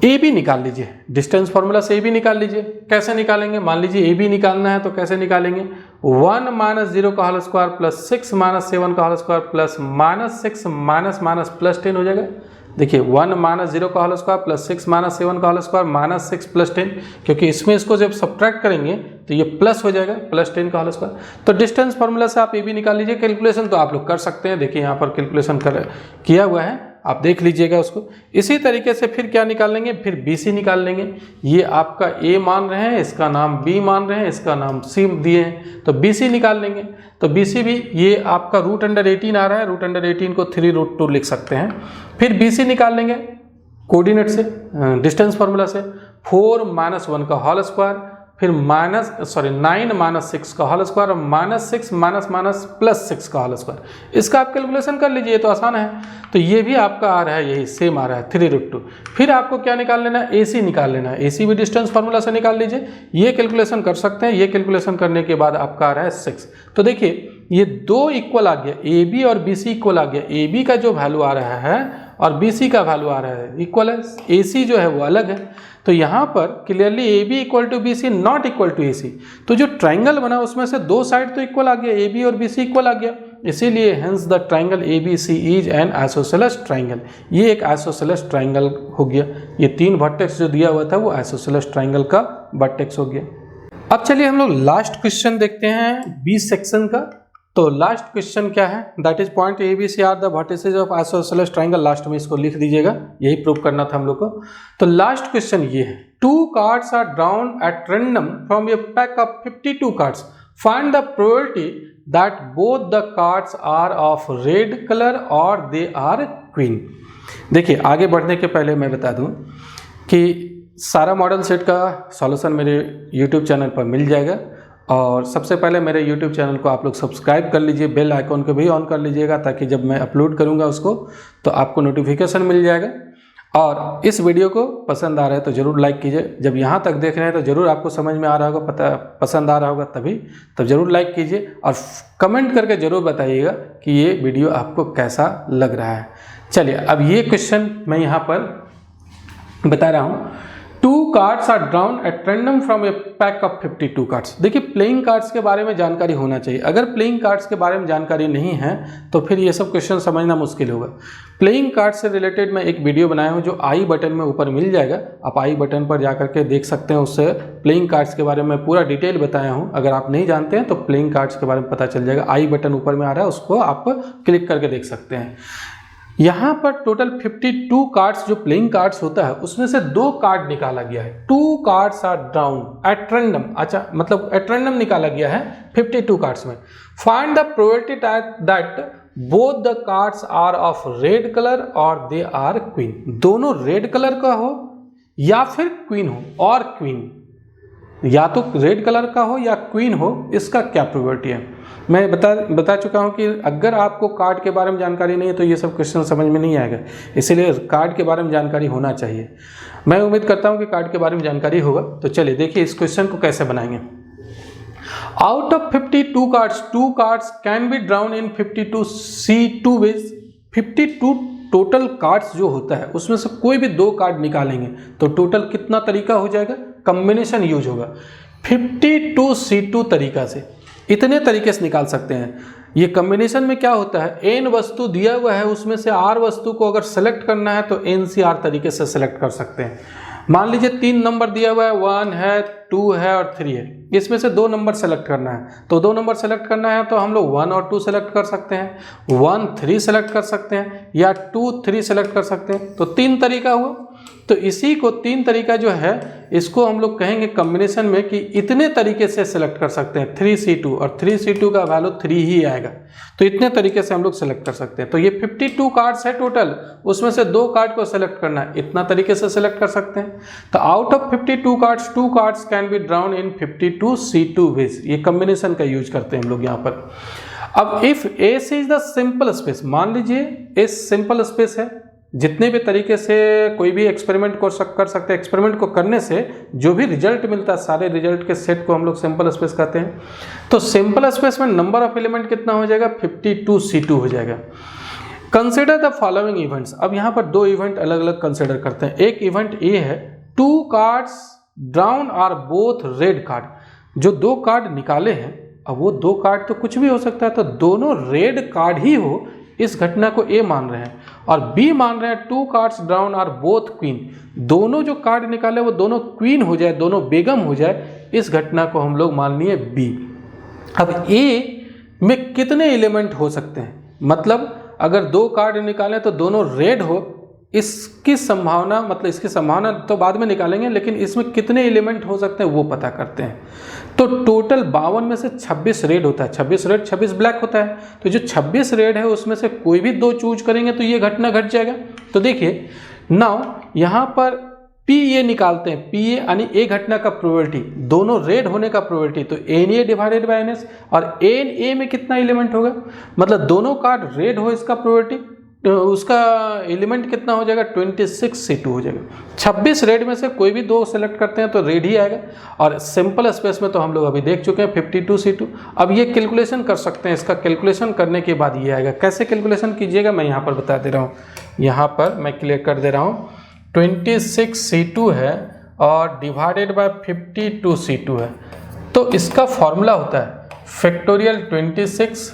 AB निकाल लीजिए, डिस्टेंस फार्मूला से AB निकाल लीजिए। कैसे निकालेंगे, मान लीजिए AB निकालना है तो कैसे निकालेंगे, 1 - 0 का होल स्क्वायर प्लस 6 - 7 का whole square plus -6 minus plus 10 हो जाएगा। देखिए 1 - 0 का होल स्क्वायर प्लस 6 - 7 का होल स्क्वायर -6 प्लस 10, क्योंकि इसमें इसको जब सब्ट्रैक्ट करेंगे तो ये प्लस हो जाएगा, प्लस 10 का होल स्क्वायर। तो डिस्टेंस फार्मूला से आप AB निकाल लीजिए। कैलकुलेशन तो आप लोग कर सकते हैं, देखिए यहाँ पर कैलकुलेशन किया हुआ है, आप देख लीजिएगा उसको। इसी तरीके से फिर क्या निकाल लेंगे, फिर BC निकाल लेंगे। ये आपका A मान रहे हैं, इसका नाम B मान रहे हैं, इसका नाम C दिए हैं, तो BC निकाल लेंगे। तो BC भी ये आपका √18 आ रहा है, √18 को 3√2 लिख सकते हैं। फिर BC निकाल लेंगे कोऑर्डिनेट से, डिस्टेंस फार्मूला से, 4 - 1 का होल स्क्वायर, फिर 9 - 6 का होल स्क्वायर, -6 माइनस प्लस 6 का होल स्क्वायर। इसका आप कैलकुलेशन कर लीजिए, ये तो आसान है। तो ये भी आपका आ रहा है, यही सेम आ रहा है 3√2। फिर आपको क्या निकाल लेना है, AC निकाल लेना है। AC भी डिस्टेंस फार्मूला से निकाल लीजिए, ये कैलकुलेशन कर सकते हैं। ये कैलकुलेशन करने के बाद आपका आ रहा है 6। तो देखिए ये 2 इक्वल आ गया, AB और BC इक्वल आ गया। AB का जो वैल्यू आ रहा है और BC का वैल्यू आ रहा है इक्वल है, AC जो है वो अलग है। तो यहाँ पर clearly AB equal to BC not equal to AC। तो जो ट्राइंगल बना उसमें से 2 साइड तो इक्वल आ गया, AB और BC इक्वल आ गया, इसीलिए hence the triangle ABC is an isosceles triangle. ये एक आइसोसेलेस ट्राइंगल हो गया। ये 3 वर्टेक्स जो दिया हुआ था वो आइसोसेलेस ट्राइंगल का वर्टेक्स हो गया। अब चलिए हम लोग लास्ट क्वेश्चन देखते हैं B सेक्शन का। तो लास्ट क्वेश्चन क्या है, that is point ABC are the vertices of isosceles triangle. Last में इसको लिख दीजिएगा, यही प्रूव करना था हम लोग को। तो लास्ट क्वेश्चन ये है, 2 cards are drawn at random from a pack of 52 cards, find the probability that both the cards are of red colour और दे आर क्वीन। देखिए आगे बढ़ने के पहले मैं बता दूं कि सारा मॉडल सेट का सॉल्यूशन मेरे YouTube चैनल पर मिल जाएगा। और सबसे पहले मेरे YouTube चैनल को आप लोग सब्सक्राइब कर लीजिए, बेल आइकॉन को भी ऑन कर लीजिएगा, ताकि जब मैं अपलोड करूंगा उसको तो आपको नोटिफिकेशन मिल जाएगा। और इस वीडियो को पसंद आ रहा है तो ज़रूर लाइक कीजिए। जब यहाँ तक देख रहे हैं तो ज़रूर आपको समझ में आ रहा होगा, पसंद आ रहा होगा तब ज़रूर लाइक कीजिए और कमेंट करके ज़रूर बताइएगा कि ये वीडियो आपको कैसा लग रहा है। चलिए अब ये क्वेश्चन मैं यहाँ पर बता रहा हूँ। 2 cards are drawn at random from a pack of 52 cards. देखिए प्लेइंग कार्ड्स के बारे में जानकारी होना चाहिए। अगर प्लेइंग कार्ड्स के बारे में जानकारी नहीं है तो फिर ये सब क्वेश्चन समझना मुश्किल होगा। प्लेइंग कार्ड से रिलेटेड मैं एक वीडियो बनाया हूँ जो आई बटन में ऊपर मिल जाएगा, आप आई बटन पर जाकर के देख सकते हैं। उससे प्लेइंग कार्ड्स के बारे में पूरा डिटेल बताया हूँ। अगर आप नहीं जानते हैं तो प्लेइंग कार्ड्स के बारे में पता चल जाएगा। आई बटन ऊपर में आ रहा है, उसको आप क्लिक करके देख सकते हैं। यहाँ पर टोटल 52 कार्ड्स जो प्लेइंग कार्ड्स होता है उसमें से 2 कार्ड निकाला गया है। 2 cards are drawn at random, अच्छा मतलब एट रैंडम निकाला गया है 52 कार्ड्स में। Find the probability that both the cards are of red colour और दे आर क्वीन। दोनों रेड कलर का हो या फिर क्वीन हो, और क्वीन या तो रेड कलर का हो या क्वीन हो, इसका क्या प्रोबेबिलिटी है। मैं बता चुका हूं कि अगर आपको कार्ड के बारे में जानकारी नहीं है तो ये सब क्वेश्चन समझ में नहीं आएगा, इसीलिए कार्ड के बारे में जानकारी होना चाहिए। मैं उम्मीद करता हूं कि कार्ड के बारे में जानकारी होगा। तो चलिए देखिए इस क्वेश्चन को कैसे बनाएंगे। Out of 52 cards 2 cards can be drawn in 52 C2 ways. 52 total cards जो होता है उसमें से कोई भी 2 कार्ड निकालेंगे तो टोटल कितना तरीका हो जाएगा, कॉम्बिनेशन यूज होगा 52 C2 तरीका से। इतने तरीके से निकाल सकते हैं। ये कॉम्बिनेशन में क्या होता है, n वस्तु दिया हुआ है उसमें से r वस्तु को अगर सेलेक्ट करना है तो n से r तरीके से सेलेक्ट कर सकते हैं। मान लीजिए 3 नंबर दिया हुआ है, 1 है, 2 है और 3 है। इसमें से 2 नंबर सेलेक्ट करना है, तो 2 नंबर सेलेक्ट करना है तो हम लोग 1 और 2 सेलेक्ट कर सकते हैं, 1 3 सेलेक्ट कर सकते हैं या 2 3 सेलेक्ट कर सकते हैं। तो 3 तरीका हुआ। तो इसी को 3 तरीका जो है इसको हम लोग कहेंगे कॉम्बिनेशन में कि इतने तरीके से सेलेक्ट कर सकते हैं 3C2 और 3C2 का वैल्यू 3 ही आएगा। तो इतने तरीके से हम लोग सेलेक्ट कर सकते हैं। तो ये 52 कार्ड्स है टोटल, उसमें से 2 कार्ड को सेलेक्ट करना है, इतना तरीके से सेलेक्ट कर सकते हैं। तो out of 52 cards 2 cards can be drawn in 52C2 ways. ये कॉम्बिनेशन का यूज करते हैं हम लोग यहाँ पर। अब if S is the simple space, मान लीजिए एस सिंपल स्पेस है, जितने भी तरीके से कोई भी एक्सपेरिमेंट को कर सकते हैं, एक्सपेरिमेंट को करने से जो भी रिजल्ट मिलता है सारे रिजल्ट के सेट को हम लोग सिंपल स्पेस कहते हैं। तो सिंपल स्पेस में नंबर ऑफ एलिमेंट कितना हो जाएगा, 52C2 हो जाएगा। Consider the following events. अब यहाँ पर 2 इवेंट अलग अलग कंसिडर करते हैं। एक इवेंट ये है 2 cards drawn are both red card. जो 2 कार्ड निकाले हैं, अब वो 2 कार्ड तो कुछ भी हो सकता है, तो दोनों रेड कार्ड ही हो, इस घटना को ए मान रहे हैं। और बी मान रहे हैं 2 cards drawn are both queen. दोनों जो कार्ड निकाले वो दोनों क्वीन हो जाए, दोनों बेगम हो जाए, इस घटना को हम लोग मान लिए बी। अब ए में कितने एलिमेंट हो सकते हैं, मतलब अगर 2 कार्ड निकालें तो दोनों रेड हो, इसकी संभावना, मतलब इसकी संभावना तो बाद में निकालेंगे, लेकिन इसमें कितने एलिमेंट हो सकते हैं वो पता करते हैं। तो टोटल 52 में से 26 रेड होता है, 26 रेड 26 ब्लैक होता है। तो जो 26 रेड है उसमें से कोई भी 2 चूज करेंगे तो ये घटना घट जाएगा। तो देखिए नाउ यहाँ पर पी ए निकालते हैं, पी ए यानी ए घटना का प्रोबेबिलिटी, दोनों रेड होने का प्रोबेबिलिटी, तो N A divided by N S. और एन ए में कितना एलिमेंट होगा, मतलब दोनों कार्ड रेड हो इसका प्रोबेबिलिटी, तो उसका एलिमेंट कितना हो जाएगा, 26C2 हो जाएगा। 26 रेड में से कोई भी 2 सेलेक्ट करते हैं तो रेड ही आएगा। और सिंपल स्पेस में तो हम लोग अभी देख चुके हैं 52C2। अब ये कैलकुलेशन कर सकते हैं, इसका कैलकुलेशन करने के बाद ये आएगा। कैसे कैलकुलेशन कीजिएगा मैं यहाँ पर बता दे रहा हूँ, यहाँ पर मैं क्लियर कर दे रहा हूँ। 26C2 है और डिवाइडेड बाय 52C2 है, तो इसका फॉर्मूला होता है फैक्टोरियल 26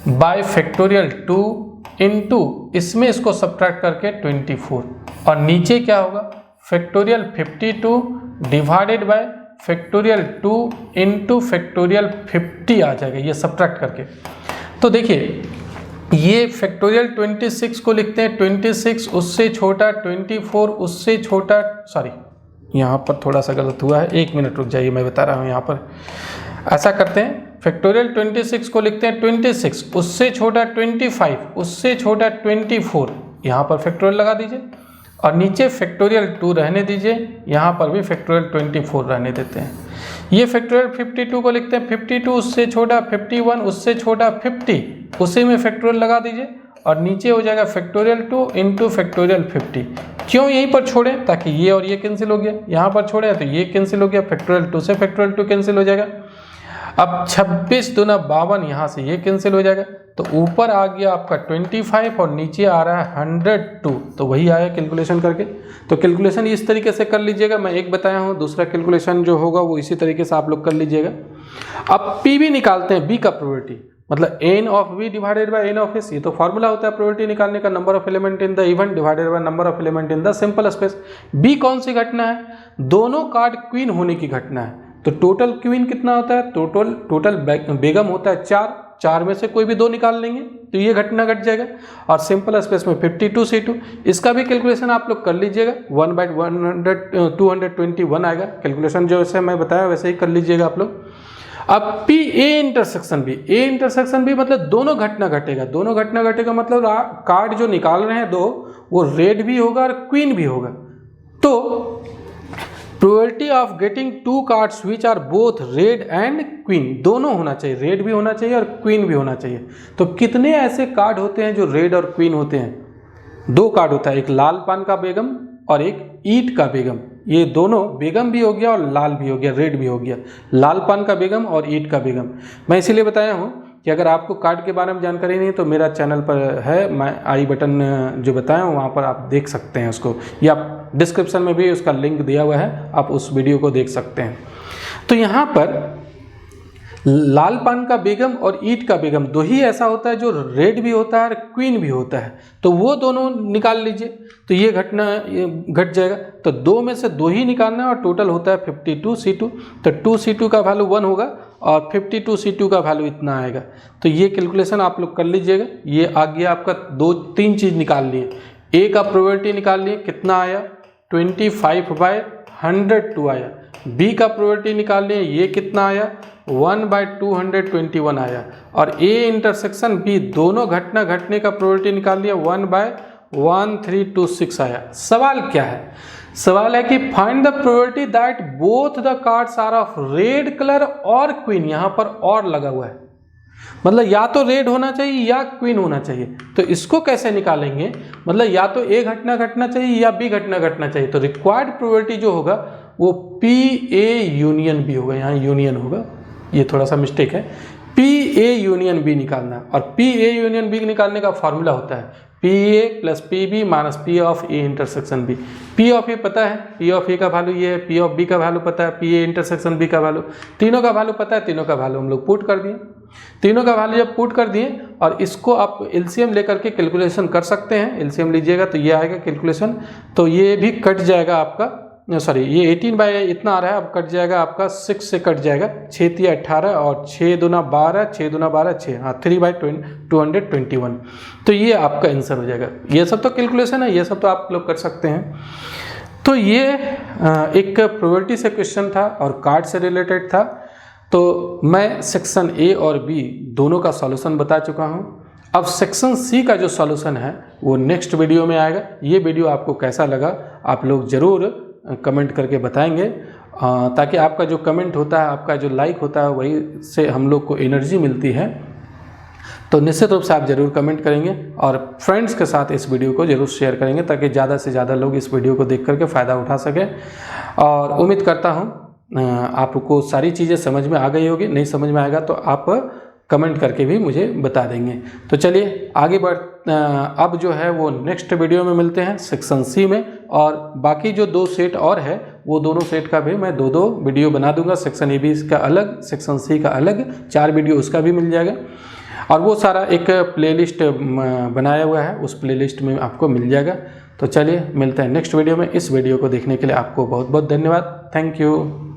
बाय फैक्टोरियल 2 इंटू इसमें इसको सब्ट्रैक्ट करके 24, और नीचे क्या होगा factorial 52 divided by factorial 2 into factorial 50 आ जाएगा, ये सब्ट्रैक्ट करके। तो देखिए ये फैक्टोरियल 26 को लिखते हैं 26 उससे छोटा, 24 उससे छोटा, सॉरी यहाँ पर थोड़ा सा गलत हुआ है, 1 मिनट रुक जाइए, मैं बता रहा हूँ। यहाँ पर ऐसा करते हैं, फैक्टोरियल 26 को लिखते हैं 26 उससे छोटा 25 उससे छोटा 24, यहाँ पर फैक्टोरियल लगा दीजिए, और नीचे फैक्टोरियल 2 रहने दीजिए, यहाँ पर भी फैक्टोरियल 24 रहने देते हैं। ये फैक्टोरियल 52 को लिखते हैं 52 उससे छोटा, 51 उससे छोटा 50, उसी में फैक्टोरियल लगा दीजिए, और नीचे हो जाएगा फैक्टोरियल 2 इंटू फैक्टोरियल 50। क्यों यहीं पर छोड़ें, ताकि ये और ये कैंसिल हो गया, यहाँ पर छोड़े तो ये कैंसिल हो गया, फैक्टोरियल 2 से फैक्टोरियल 2 कैंसिल हो जाएगा। अब 26 दूना 52, यहाँ से ये कैंसिल हो जाएगा, तो ऊपर आ गया आपका 25 और नीचे आ रहा है 102, तो वही आया कैलकुलेशन करके। तो कैलकुलेशन इस तरीके से कर लीजिएगा, मैं एक बताया हूँ, दूसरा कैलकुलेशन जो होगा वो इसी तरीके से आप लोग कर लीजिएगा। अब पी भी निकालते हैं, बी का प्रोबेबिलिटी, मतलब N of B divided by N of S, ये तो फॉर्मूला होता है प्रोबेबिलिटी निकालने का, number of element in the event divided by number of element in the simple space. B कौन सी घटना है, दोनों कार्ड क्वीन होने की घटना है। तो टोटल क्वीन कितना होता है, टोटल बेगम होता है 4 में से कोई भी 2 निकाल लेंगे तो ये घटना घट जाएगा। और सिंपल स्पेस में 52C2, इसका भी कैलकुलेशन आप लोग कर लीजिएगा, 1/221 आएगा। कैलकुलेशन जो वैसे मैं बताया वैसे ही कर लीजिएगा आप लोग। अब पी ए इंटरसेक्शन बी मतलब दोनों घटना घटेगा, दोनों घटना घटेगा मतलब कार्ड जो निकाल रहे हैं 2 वो रेड भी होगा और क्वीन भी होगा। तो probability of getting 2 cards which are both red and queen, दोनों होना चाहिए, रेड भी होना चाहिए और क्वीन भी होना चाहिए। तो कितने ऐसे कार्ड होते हैं जो रेड और क्वीन होते हैं, 2 कार्ड होता है, एक लाल पान का बेगम और एक ईंट का बेगम। ये दोनों बेगम भी हो गया और लाल भी हो गया, रेड भी हो गया, लाल पान का बेगम और ईंट का बेगम। मैं इसीलिए बताया हूँ कि अगर आपको कार्ड के बारे में जानकारी नहीं तो मेरा चैनल पर है, मैं आई बटन जो बताया हूँ वहाँ पर आप देख सकते हैं उसको, या डिस्क्रिप्शन में भी उसका लिंक दिया हुआ है, आप उस वीडियो को देख सकते हैं। तो यहाँ पर लाल पान का बेगम और ईंट का बेगम दो ही ऐसा होता है जो रेड भी होता है और क्वीन भी होता है, तो वो दोनों निकाल लीजिए। तो ये घट जाएगा, तो दो में से दो ही निकालना है और टोटल होता है 52C2। तो 2C2 का वैल्यू 1 होगा और 52C2 का वैल्यू इतना आएगा। तो ये कैलकुलेशन आप लोग कर लीजिएगा। ये आ गया आपका 2-3 चीज़ निकाल लिए। ए का प्रोबेबिलिटी निकाल लिए, कितना आया 25/102 आया। बी का प्रोबेबिलिटी निकाल लिए, ये कितना आया 1/221 आया। और ए इंटरसेक्शन बी दोनों घटना घटने का प्रोबेबिलिटी निकाल लिया 1/1326 आया। सवाल क्या है? सवाल है कि find the probability that both the cards are of red colour और क्वीन। यहाँ पर और लगा हुआ है, मतलब या तो रेड होना चाहिए या क्वीन होना चाहिए। तो इसको कैसे निकालेंगे? मतलब या तो ए घटना घटना चाहिए या बी घटना घटना चाहिए। तो रिक्वायर्ड प्रोबेबिलिटी जो होगा वो पी ए यूनियन बी होगा। यहाँ यूनियन होगा, ये थोड़ा सा मिस्टेक है। पी ए यूनियन बी निकालना, और पी ए यूनियन बी निकालने का फॉर्मूला होता है P A plus P B minus P of A intersection B. P of A पता है, पी ऑफ ए का वैल्यू ये है, पी ऑफ बी का वैल्यू पता है, पी ए इंटरसेक्शन बी का वैल्यू, तीनों का वैल्यू पता है, तीनों का वैल्यू हम लोग पुट कर दिए। तीनों का वैल्यू जब पुट कर दिए और इसको आप एलसीएम लेकर के कैलकुलेशन कर सकते हैं। एलसीएम लीजिएगा तो ये आएगा कैलकुलेशन, तो ये भी कट जाएगा आपका, सॉरी ये 18 बाई इतना आ रहा है, अब कट जाएगा आपका 6 से कट जाएगा, 6×3 = 18 और 6 दूना 12, 6 दूना 12 6, हाँ 3/221। तो ये आपका आंसर हो जाएगा। ये सब तो कैलकुलेशन है, ये सब तो आप लोग कर सकते हैं। तो ये एक प्रोबेबिलिटी से क्वेश्चन था और कार्ड से रिलेटेड था। तो मैं सेक्शन ए और बी दोनों का सॉल्यूशन बता चुका हूँ। अब सेक्शन सी का जो सॉल्यूशन है वो नेक्स्ट वीडियो में आएगा। ये वीडियो आपको कैसा लगा आप लोग ज़रूर कमेंट करके बताएंगे, ताकि आपका जो कमेंट होता है, आपका जो लाइक होता है, वही से हम लोग को एनर्जी मिलती है। तो निश्चित रूप से आप ज़रूर कमेंट करेंगे और फ्रेंड्स के साथ इस वीडियो को ज़रूर शेयर करेंगे, ताकि ज़्यादा से ज़्यादा लोग इस वीडियो को देख करके फ़ायदा उठा सकें। और उम्मीद करता हूँ आपको सारी चीज़ें समझ में आ गई होगी। नहीं समझ में आएगा तो आप कमेंट करके भी मुझे बता देंगे। तो चलिए आगे अब जो है वो नेक्स्ट वीडियो में मिलते हैं सेक्शन सी में, और बाकी जो 2 सेट और है वो दोनों सेट का भी मैं 2 वीडियो बना दूंगा। सेक्शन ए बी का अलग, सेक्शन सी का अलग, 4 वीडियो उसका भी मिल जाएगा। और वो सारा एक प्लेलिस्ट बनाया हुआ है, उस प्लेलिस्ट में आपको मिल जाएगा। तो चलिए मिलते हैं नेक्स्ट वीडियो में। इस वीडियो को देखने के लिए आपको बहुत बहुत धन्यवाद। Thank you.